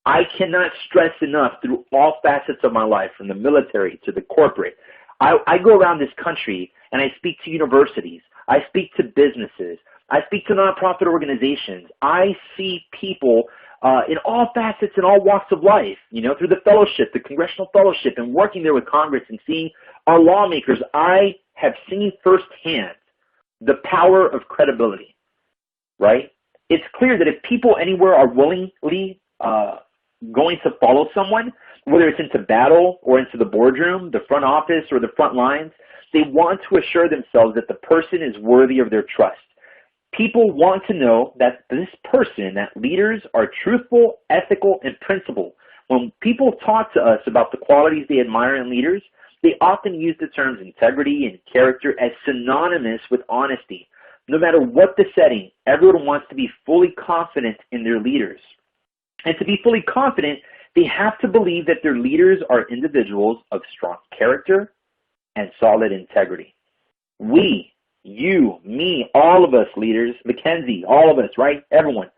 I cannot stress enough through all facets of my life, from the military to the corporate. I go around this country and I speak to universities. I speak to businesses. I speak to nonprofit organizations. I see people in all facets and all walks of life, through the fellowship, the congressional fellowship, and working there with Congress and seeing our lawmakers. I have seen firsthand the power of credibility, right? It's clear that if people anywhere are willingly going to follow someone, whether it's into battle or into the boardroom, the front office, or the front lines, they want to assure themselves that the person is worthy of their trust. People want to know that this person, that leaders are truthful, ethical, and principled. When people talk to us about the qualities they admire in leaders, they often use the terms integrity and character as synonymous with honesty. No matter what the setting, everyone wants to be fully confident in their leaders. And to be fully confident, they have to believe that their leaders are individuals of strong character, and solid integrity. We, you, me, all of us leaders, Mackenzie, all of us, right? Everyone,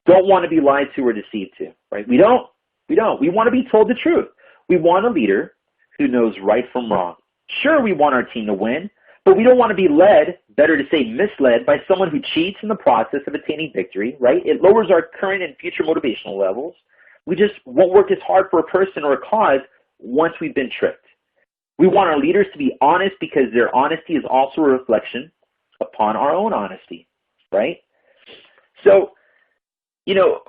don't want to be lied to or deceived to, right? We don't. We want to be told the truth. We want a leader who knows right from wrong. Sure, we want our team to win, but we don't want to be led, better to say misled, by someone who cheats in the process of attaining victory, right? It lowers our current and future motivational levels. We just won't work as hard for a person or a cause once we've been tricked. We want our leaders to be honest because their honesty is also a reflection upon our own honesty, right? So, you know,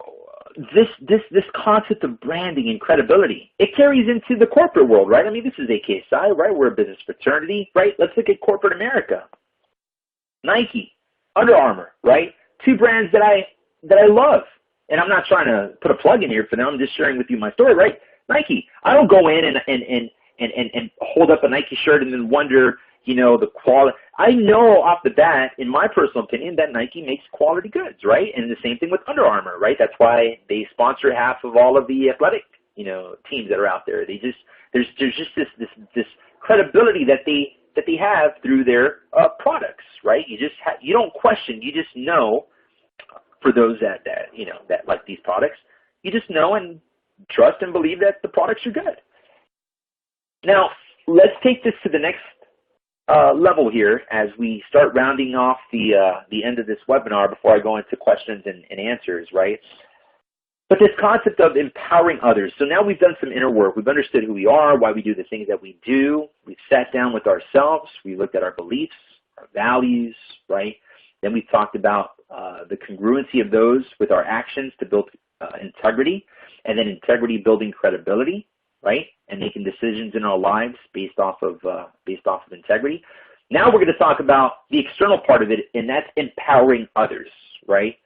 this concept of branding and credibility, it carries into the corporate world, right? I mean, this is AKSI, right? We're a business fraternity, right? Let's look at corporate America. Nike, Under Armour, right? Two brands that I love. And I'm not trying to put a plug in here for them. I'm just sharing with you my story, right? Nike. I don't go in and hold up a Nike shirt and then wonder, you know, the quality. I know off the bat, in my personal opinion, that Nike makes quality goods, right? And the same thing with Under Armour, right? That's why they sponsor half of all of the athletic, you know, teams that are out there. They just there's just this credibility that they have through their products, right? You don't question, you just know. For those that you know that like these products, you just know and trust and believe that the products are good. Now, let's take this to the next level here as we start rounding off the end of this webinar before I go into questions and answers, right? But this concept of empowering others. So now we've done some inner work. We've understood who we are, why we do the things that we do. We've sat down with ourselves. We looked at our beliefs, our values, right? Then we've talked about the congruency of those with our actions to build integrity, and then integrity building credibility, right? And making decisions in our lives based off of integrity. Now we're going to talk about the external part of it, and that's empowering others, right?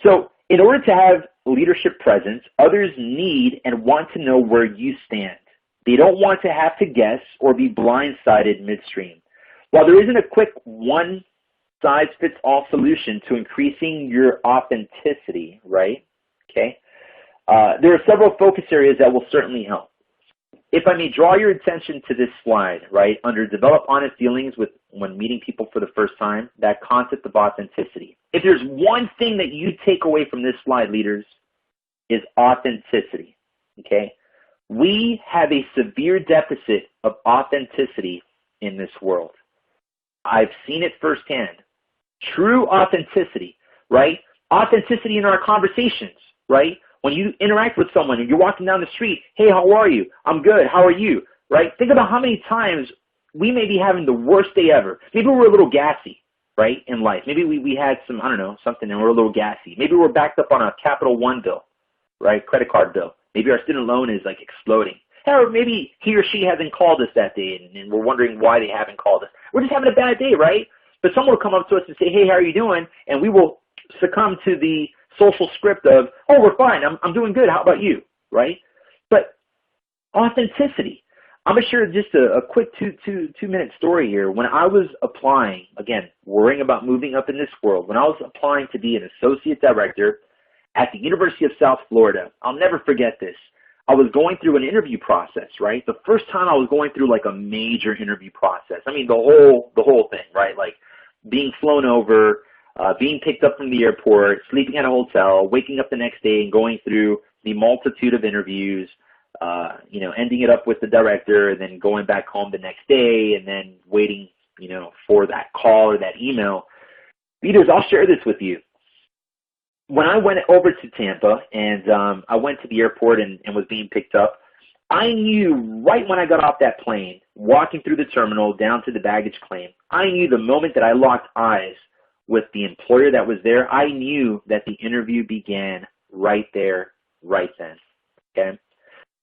So in order to have leadership presence, others need and want to know where you stand. They don't want to have to guess or be blindsided midstream. While there isn't a quick one-size-fits-all solution to increasing your authenticity, right? Okay. There are several focus areas that will certainly help. If I may draw your attention to this slide, right, under develop honest feelings when meeting people for the first time, that concept of authenticity. If there's one thing that you take away from this slide, leaders, is authenticity, okay? We have a severe deficit of authenticity in this world. I've seen it firsthand. True authenticity, right? Authenticity in our conversations, right? When you interact with someone and you're walking down the street, hey, how are you? I'm good. How are you? Right? Think about how many times we may be having the worst day ever. Maybe we're a little gassy, right, in life. Maybe we had some, I don't know, something and we're a little gassy. Maybe we're backed up on a Capital One bill, right, credit card bill. Maybe our student loan is like exploding. Or maybe he or she hasn't called us that day and we're wondering why they haven't called us. We're just having a bad day, right? But someone will come up to us and say, hey, how are you doing? And we will succumb to the social script of, oh, we're fine, I'm doing good, how about you, right? But authenticity. I'm going to share just a quick two-minute story here. When I was applying, again, worrying about moving up in this world, when I was applying to be an associate director at the University of South Florida, I'll never forget this. I was going through an interview process, right? The first time I was going through like a major interview process. I mean, the whole thing, right? Like being flown over, being picked up from the airport, sleeping at a hotel, waking up the next day and going through the multitude of interviews, ending it up with the director and then going back home the next day and then waiting, for that call or that email. Leaders, I'll share this with you. When I went over to Tampa and I went to the airport and was being picked up, I knew right when I got off that plane, walking through the terminal down to the baggage claim, I knew the moment that I locked eyes with the employer that was there, I knew that the interview began right there, right then, okay?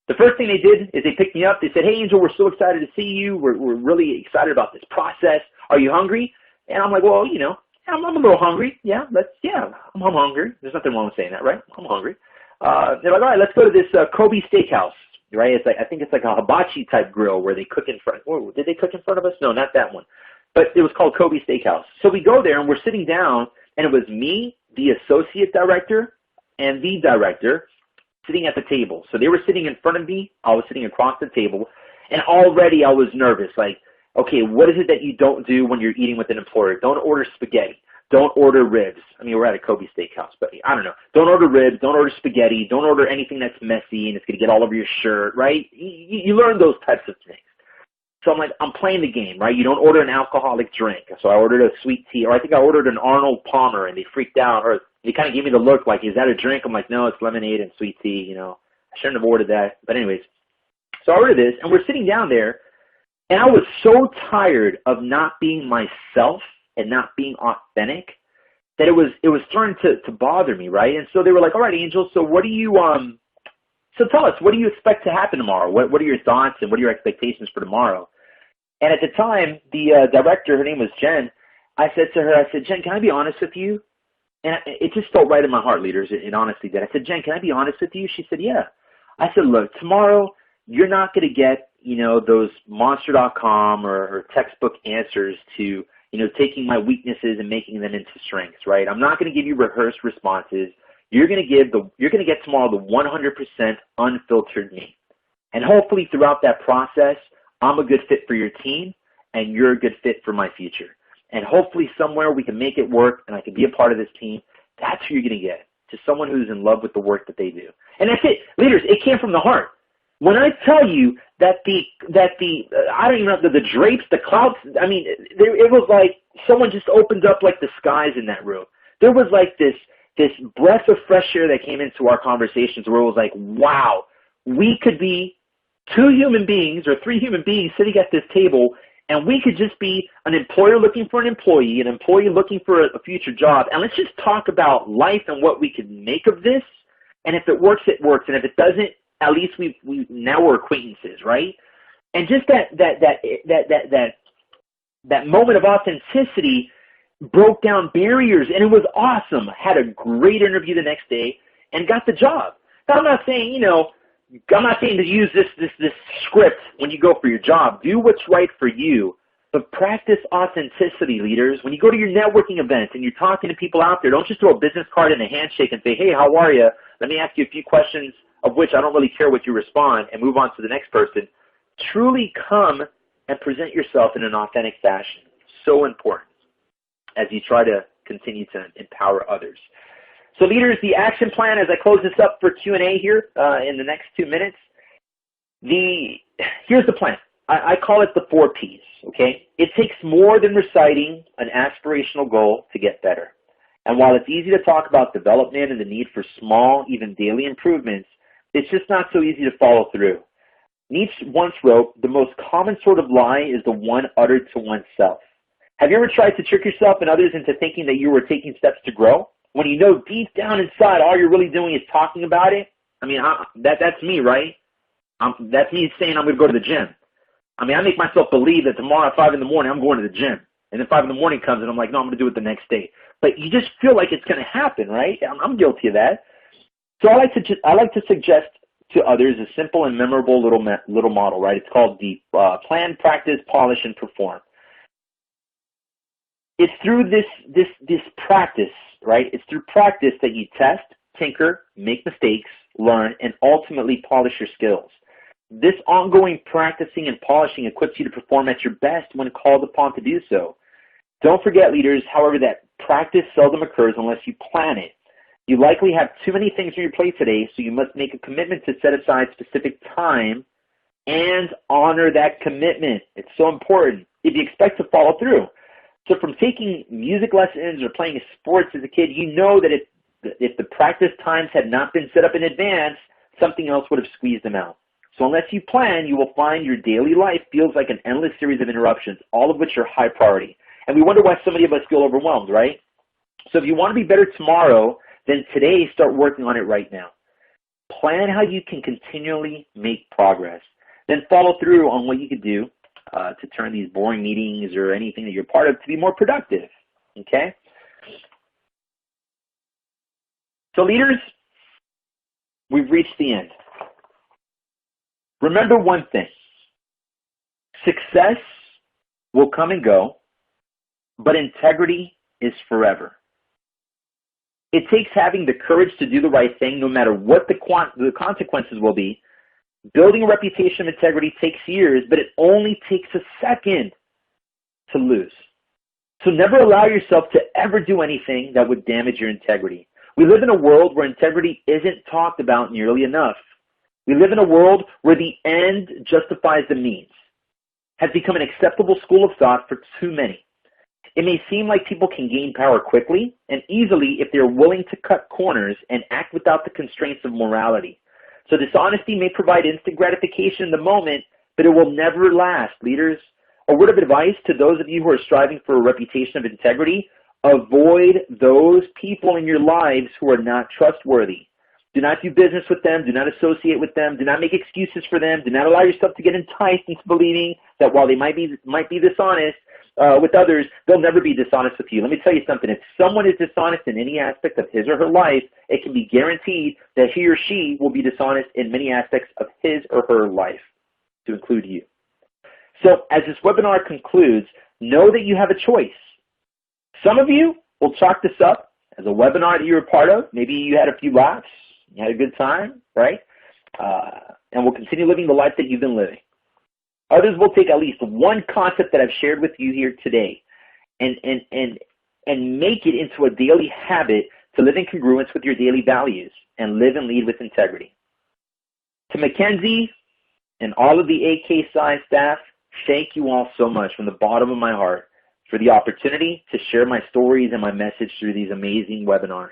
The first thing they did is they picked me up. They said, hey, Angel, we're so excited to see you. We're really excited about this process. Are you hungry? And I'm like, well, I'm a little hungry. I'm hungry. There's nothing wrong with saying that, right? I'm hungry. They're like, all right, let's go to this Kobe Steakhouse, right? It's like, I think it's like a hibachi type grill where they cook in front. Oh, did they cook in front of us? No, not that one. But it was called Kobe Steakhouse. So we go there and we're sitting down and it was me, the associate director, and the director sitting at the table. So they were sitting in front of me. I was sitting across the table. And already I was nervous. Like, Okay, what is it that you don't do when you're eating with an employer? Don't order spaghetti. Don't order ribs. I mean, we're at a Kobe Steakhouse, but I don't know. Don't order ribs. Don't order spaghetti. Don't order anything that's messy and it's going to get all over your shirt, right? You learn those types of things. So I'm like, I'm playing the game, right? You don't order an alcoholic drink. So I ordered a sweet tea, or I think I ordered an Arnold Palmer, and they freaked out, or they kind of gave me the look like, is that a drink? I'm like, no, it's lemonade and sweet tea, you know. I shouldn't have ordered that. But anyways, so I ordered this, and we're sitting down there, and I was so tired of not being myself and not being authentic that it was starting to bother me, right? And so they were like, all right, Angel, so what do you so tell us, what do you expect to happen tomorrow? What are your thoughts and what are your expectations for tomorrow? And at the time, the director, her name was Jen, I said to her, Jen, can I be honest with you? And it just felt right in my heart, leaders, it honestly did. I said, Jen, can I be honest with you? She said, yeah. I said, look, tomorrow you're not going to get, you know, those monster.com or textbook answers to, you know, taking my weaknesses and making them into strengths, right? I'm not going to give you rehearsed responses. You're going to get tomorrow the 100% unfiltered me. And hopefully throughout that process, I'm a good fit for your team and you're a good fit for my future. And hopefully somewhere we can make it work and I can be a part of this team. That's who you're going to get, to someone who's in love with the work that they do. And that's it. Leaders, it came from the heart. When I tell you that I don't even know, the drapes, the clouds, I mean, it was like someone just opened up like the skies in that room. There was like this breath of fresh air that came into our conversations where it was like, wow, we could be 2 human beings or 3 human beings sitting at this table, and we could just be an employer looking for an employee looking for a future job, and let's just talk about life and what we could make of this. And if it works, it works, and if it doesn't, at least now we're acquaintances, right? And just that moment of authenticity broke down barriers, and it was awesome. Had a great interview the next day and got the job. Now, I'm not saying to use this script when you go for your job. Do what's right for you, but practice authenticity, leaders. When you go to your networking events and you're talking to people out there, don't just throw a business card and a handshake and say, hey, how are you? Let me ask you a few questions, of which I don't really care what you respond, and move on to the next person. Truly come and present yourself in an authentic fashion. So important as you try to continue to empower others. So leaders, the action plan as I close this up for Q&A here in the next 2 minutes, here's the plan. I call it the 4 Ps, okay? It takes more than reciting an aspirational goal to get better. And while it's easy to talk about development and the need for small, even daily improvements, it's just not so easy to follow through. Nietzsche once wrote, the most common sort of lie is the one uttered to oneself. Have you ever tried to trick yourself and others into thinking that you were taking steps to grow, when you know deep down inside all you're really doing is talking about it? I mean, that's me, right? That's me saying I'm going to go to the gym. I mean, I make myself believe that tomorrow at 5 in the morning I'm going to the gym. And then 5 in the morning comes and I'm like, no, I'm going to do it the next day. But you just feel like it's going to happen, right? I'm guilty of that. So I like to suggest to others a simple and memorable little model, right? It's called the plan, practice, polish, and perform. It's through this practice, right? It's through practice that you test, tinker, make mistakes, learn, and ultimately polish your skills. This ongoing practicing and polishing equips you to perform at your best when called upon to do so. Don't forget, leaders, however, that practice seldom occurs unless you plan it. You likely have too many things on your plate today, so you must make a commitment to set aside specific time and honor that commitment. It's so important if you expect to follow through. So from taking music lessons or playing sports as a kid, you know that if the practice times had not been set up in advance, something else would have squeezed them out. So unless you plan, you will find your daily life feels like an endless series of interruptions, all of which are high priority. And we wonder why so many of us feel overwhelmed, right? So if you want to be better tomorrow, then today start working on it right now. Plan how you can continually make progress. Then follow through on what you could do to turn these boring meetings or anything that you're part of to be more productive, okay? So leaders, we've reached the end. Remember one thing. Success will come and go, but integrity is forever. It takes having the courage to do the right thing no matter what the consequences will be. Building a reputation of integrity takes years, but it only takes a second to lose. So never allow yourself to ever do anything that would damage your integrity. We live in a world where integrity isn't talked about nearly enough. We live in a world where the end justifies the means, has become an acceptable school of thought for too many. It may seem like people can gain power quickly and easily if they're willing to cut corners and act without the constraints of morality. So dishonesty may provide instant gratification in the moment, but it will never last, leaders. A word of advice to those of you who are striving for a reputation of integrity: avoid those people in your lives who are not trustworthy. Do not do business with them. Do not associate with them. Do not make excuses for them. Do not allow yourself to get enticed into believing that while they might be dishonest with others, they'll never be dishonest with you. Let me tell you something. If someone is dishonest in any aspect of his or her life, it can be guaranteed that he or she will be dishonest in many aspects of his or her life, to include you. So as this webinar concludes, know that you have a choice. Some of you will chalk this up as a webinar that you were part of. Maybe you had a few laughs, you had a good time, right? And will continue living the life that you've been living. Others will take at least one concept that I've shared with you here today and make it into a daily habit to live in congruence with your daily values and live and lead with integrity. To Mackenzie and all of the AK Psi staff, thank you all so much from the bottom of my heart for the opportunity to share my stories and my message through these amazing webinars.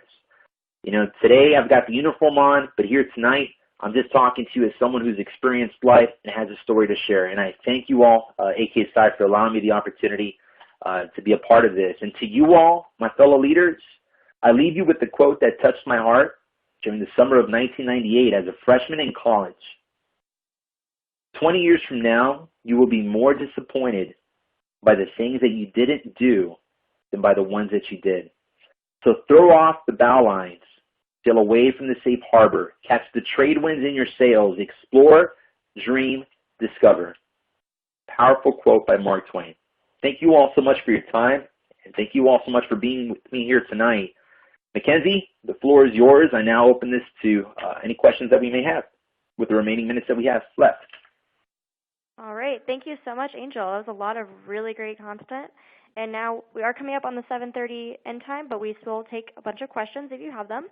You know, today I've got the uniform on, but here tonight I'm just talking to you as someone who's experienced life and has a story to share. And I thank you all, AK Psi, for allowing me the opportunity to be a part of this. And to you all, my fellow leaders, I leave you with the quote that touched my heart during the summer of 1998 as a freshman in college. 20 years from now, you will be more disappointed by the things that you didn't do than by the ones that you did. So throw off the bow lines, sail away from the safe harbor, catch the trade winds in your sails, explore, dream, discover. Powerful quote by Mark Twain. Thank you all so much for your time, and thank you all so much for being with me here tonight. Mackenzie, the floor is yours. I now open this to any questions that we may have with the remaining minutes that we have left. All right. Thank you so much, Angel. That was a lot of really great content. And now we are coming up on the 7:30 end time, but we still take a bunch of questions if you have them.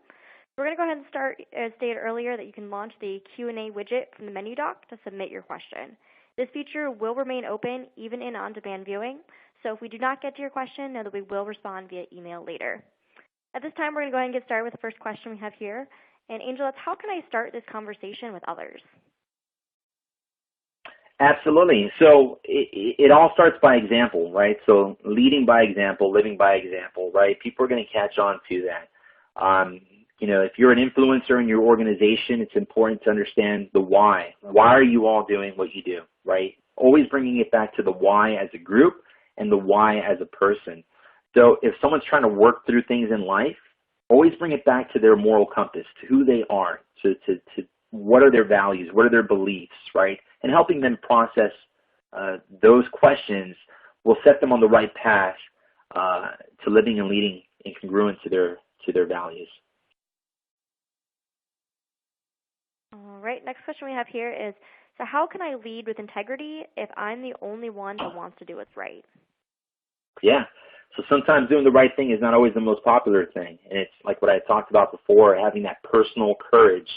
We're going to go ahead and start, as stated earlier, that you can launch the Q&A widget from the menu dock to submit your question. This feature will remain open even in on-demand viewing, so if we do not get to your question, know that we will respond via email later. At this time, we're going to go ahead and get started with the first question we have here. And Angel, it's how can I start this conversation with others? Absolutely. So it all starts by example, right? So leading by example, living by example, right? People are going to catch on to that. You know, if you're an influencer in your organization, it's important to understand the why. Why are you all doing what you do, right? Always bringing it back to the why as a group and the why as a person. So if someone's trying to work through things in life, always bring it back to their moral compass, to who they are, to what are their values, what are their beliefs, right? And helping them process those questions will set them on the right path to living and leading in congruence to their values. All right. Next question we have here is, so how can I lead with integrity if I'm the only one that wants to do what's right? Yeah. So sometimes doing the right thing is not always the most popular thing. And it's like what I talked about before, having that personal courage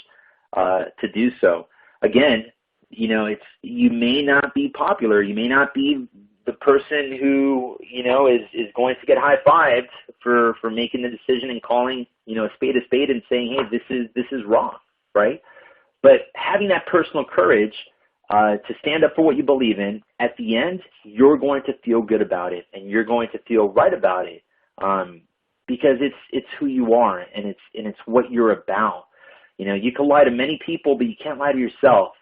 to do so. Again, you know, you may not be popular. You may not be the person who, you know, is going to get high-fived for making the decision and calling, you know, a spade and saying, hey, this is wrong, right? But having that personal courage to stand up for what you believe in, at the end, you're going to feel good about it, and you're going to feel right about it, because it's who you are, and it's what you're about. You know, you can lie to many people, but you can't lie to yourself.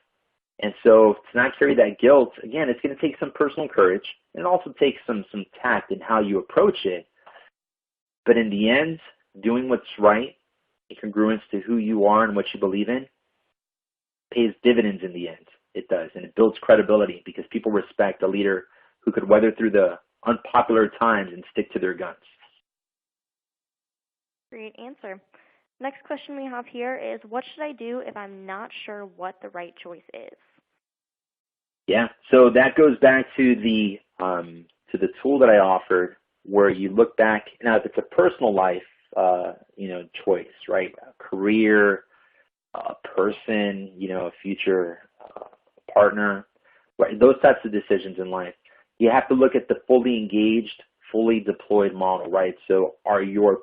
And so to not carry that guilt, again, it's going to take some personal courage, and it also takes some tact in how you approach it. But in the end, doing what's right in congruence to who you are and what you believe in pays dividends in the end. It does, and it builds credibility because people respect a leader who could weather through the unpopular times and stick to their guns. Great answer. Next question we have here is, what should I do if I'm not sure what the right choice is? Yeah, so that goes back to the to the tool that I offered where you look back, now if it's a personal life, choice, right? A career, a person, a future partner, right? Those types of decisions in life. You have to look at the fully engaged, fully deployed model, right? So are your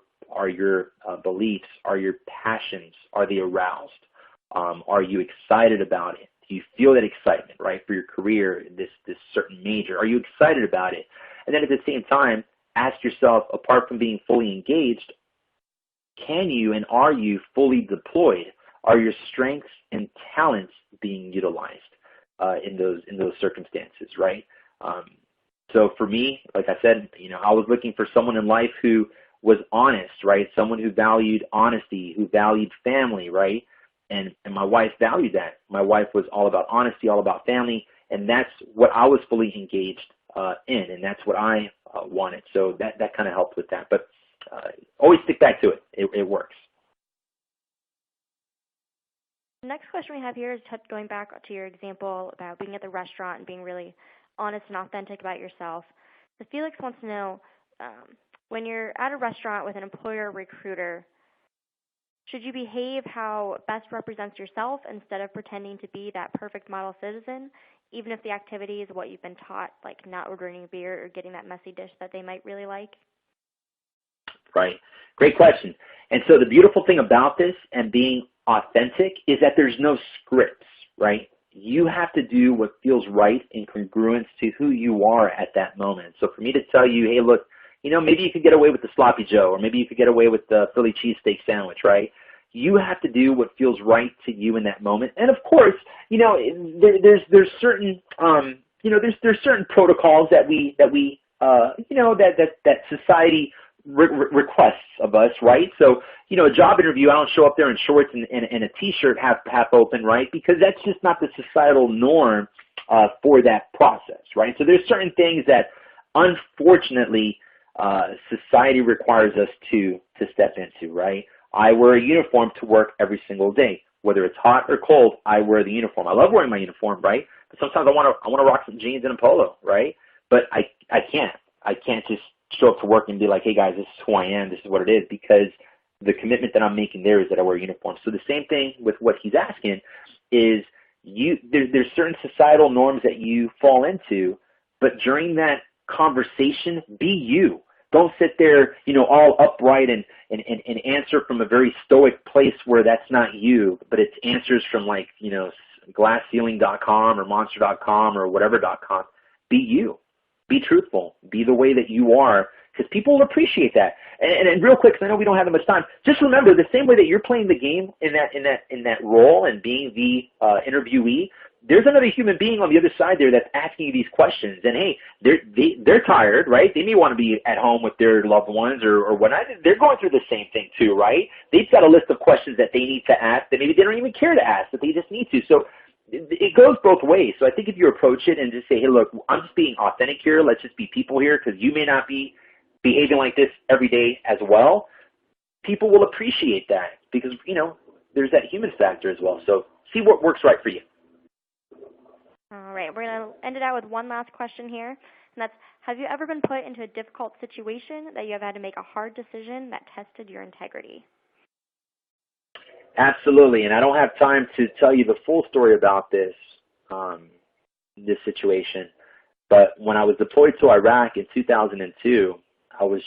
beliefs, are your passions, are they aroused? Are you excited about it? Do you feel that excitement, right, for your career, this certain major? Are you excited about it? And then at the same time, ask yourself, apart from being fully engaged, can you and are you fully deployed? Are your strengths and talents being utilized in those circumstances, right? So for me, like I said, I was looking for someone in life who was honest, right? Someone who valued honesty, who valued family, right? And my wife valued that. My wife was all about honesty, all about family, and that's what I was fully engaged in, and that's what I wanted. So that kind of helped with that. But always stick back to it. It works. The next question we have here is going back to your example about being at the restaurant and being really honest and authentic about yourself. So Felix wants to know, when you're at a restaurant with an employer or recruiter, should you behave how best represents yourself instead of pretending to be that perfect model citizen, even if the activity is what you've been taught, like not ordering a beer or getting that messy dish that they might really like? Right. Great question. And so the beautiful thing about this and being authentic is that there's no scripts, right? You have to do what feels right in congruence to who you are at that moment. So for me to tell you, hey, look, maybe you could get away with the sloppy Joe, or maybe you could get away with the Philly cheesesteak sandwich, right? You have to do what feels right to you in that moment. And of course, there's certain there's certain protocols that that society requests of us, right? So, a job interview, I don't show up there in shorts and a T-shirt half open, right? Because that's just not the societal norm for that process, right? So there's certain things that, unfortunately, society requires us to step into, right? I wear a uniform to work every single day. Whether it's hot or cold, I wear the uniform. I love wearing my uniform, right? But sometimes I want to rock some jeans and a polo, right? But I can't just show up to work and be like, hey guys, this is who I am, this is what it is, because the commitment that I'm making there is that I wear a uniform. So the same thing with what he's asking is there's certain societal norms that you fall into, but during that conversation, be you. Don't sit there, all upright and answer from a very stoic place where that's not you, but it's answers from glassceiling.com or monster.com or whatever.com. Be you. Be truthful. Be the way that you are, because people will appreciate that. And real quick, because I know we don't have that much time, just remember the same way that you're playing the game in that role and being the interviewee, there's another human being on the other side there that's asking you these questions. And hey, they're tired, right? They may want to be at home with their loved ones or whatnot. They're going through the same thing too, right? They've got a list of questions that they need to ask that maybe they don't even care to ask, that they just need to. So it goes both ways. So I think if you approach it and just say, hey, look, I'm just being authentic here. Let's just be people here, because you may not be behaving like this every day as well. People will appreciate that because, there's that human factor as well. So see what works right for you. All right. We're going to end it out with one last question here. And that's, have you ever been put into a difficult situation that you have had to make a hard decision that tested your integrity? Absolutely, and I don't have time to tell you the full story about this situation, but when I was deployed to Iraq in 2002, I was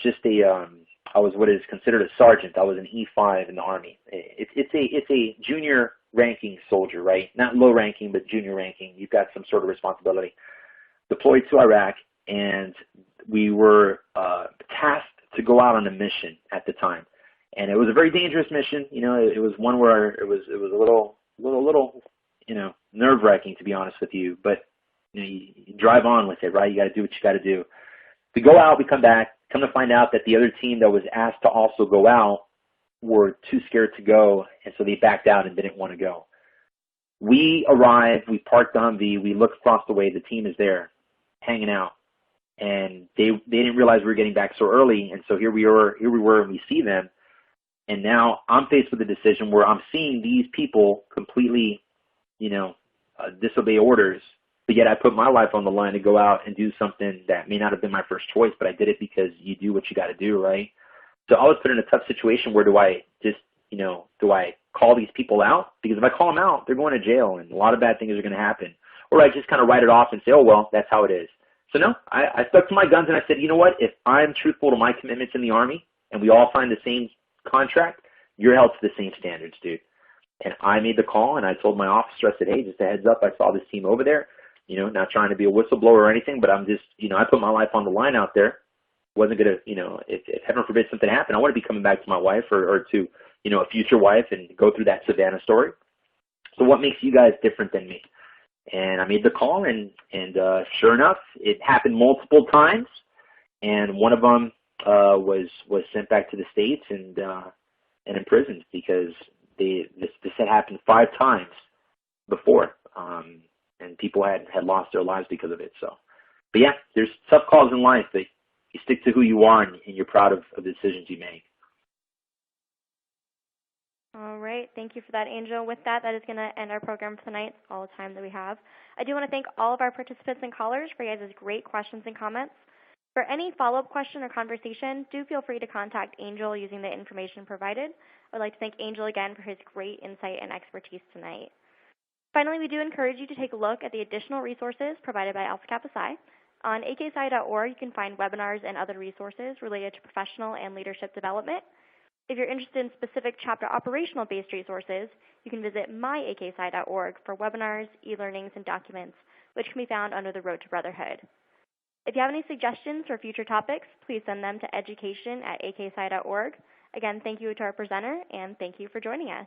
I was what is considered a sergeant. I was an E5 in the Army. It's a junior ranking soldier, right? Not low ranking, but junior ranking. You've got some sort of responsibility. Deployed to Iraq, and we were tasked to go out on a mission at the time. And it was a very dangerous mission. It was one where it was a little nerve-wracking, to be honest with you. But you drive on with it, right? You got to do what you got to do. We go out, we come back, come to find out that the other team that was asked to also go out were too scared to go, and so they backed out and didn't want to go. We arrived, we parked the Humvee, we looked across the way, the team is there, hanging out. And they didn't realize we were getting back so early, and so here we were, and we see them. And now I'm faced with a decision where I'm seeing these people completely, disobey orders, but yet I put my life on the line to go out and do something that may not have been my first choice, but I did it because you do what you got to do, right? So I was put in a tough situation where do I just, do I call these people out? Because if I call them out, they're going to jail and a lot of bad things are going to happen. Or I just kind of write it off and say, oh, well, that's how it is. So no, I stuck to my guns and I said, you know what, if I'm truthful to my commitments in the Army and we all sign the same contract, you're held to the same standards, dude. And I made the call and I told my officer, I said, hey, just a heads up, I saw this team over there, not trying to be a whistleblower or anything, but I'm just, I put my life on the line out there. Wasn't going to, if heaven forbid something happened, I want to be coming back to my wife or to, a future wife and go through that Savannah story. So what makes you guys different than me? And I made the call, and sure enough, it happened multiple times, and one of them was sent back to the States and imprisoned because this had happened 5 times before, and people had lost their lives because of it. So, but yeah, there's tough calls in life, but you stick to who you are, and you're proud of the decisions you make. All right. Thank you for that, Angel. With that, that is going to end our program for tonight. It's all the time that we have. I do want to thank all of our participants and callers for your guys' great questions and comments. For any follow-up question or conversation, do feel free to contact Angel using the information provided. I would like to thank Angel again for his great insight and expertise tonight. Finally, we do encourage you to take a look at the additional resources provided by Alpha Kappa Psi. On aksi.org, you can find webinars and other resources related to professional and leadership development. If you're interested in specific chapter operational-based resources, you can visit myaksi.org for webinars, e-learnings, and documents, which can be found under the Road to Brotherhood. If you have any suggestions for future topics, please send them to education@aksi.org. Again, thank you to our presenter, and thank you for joining us.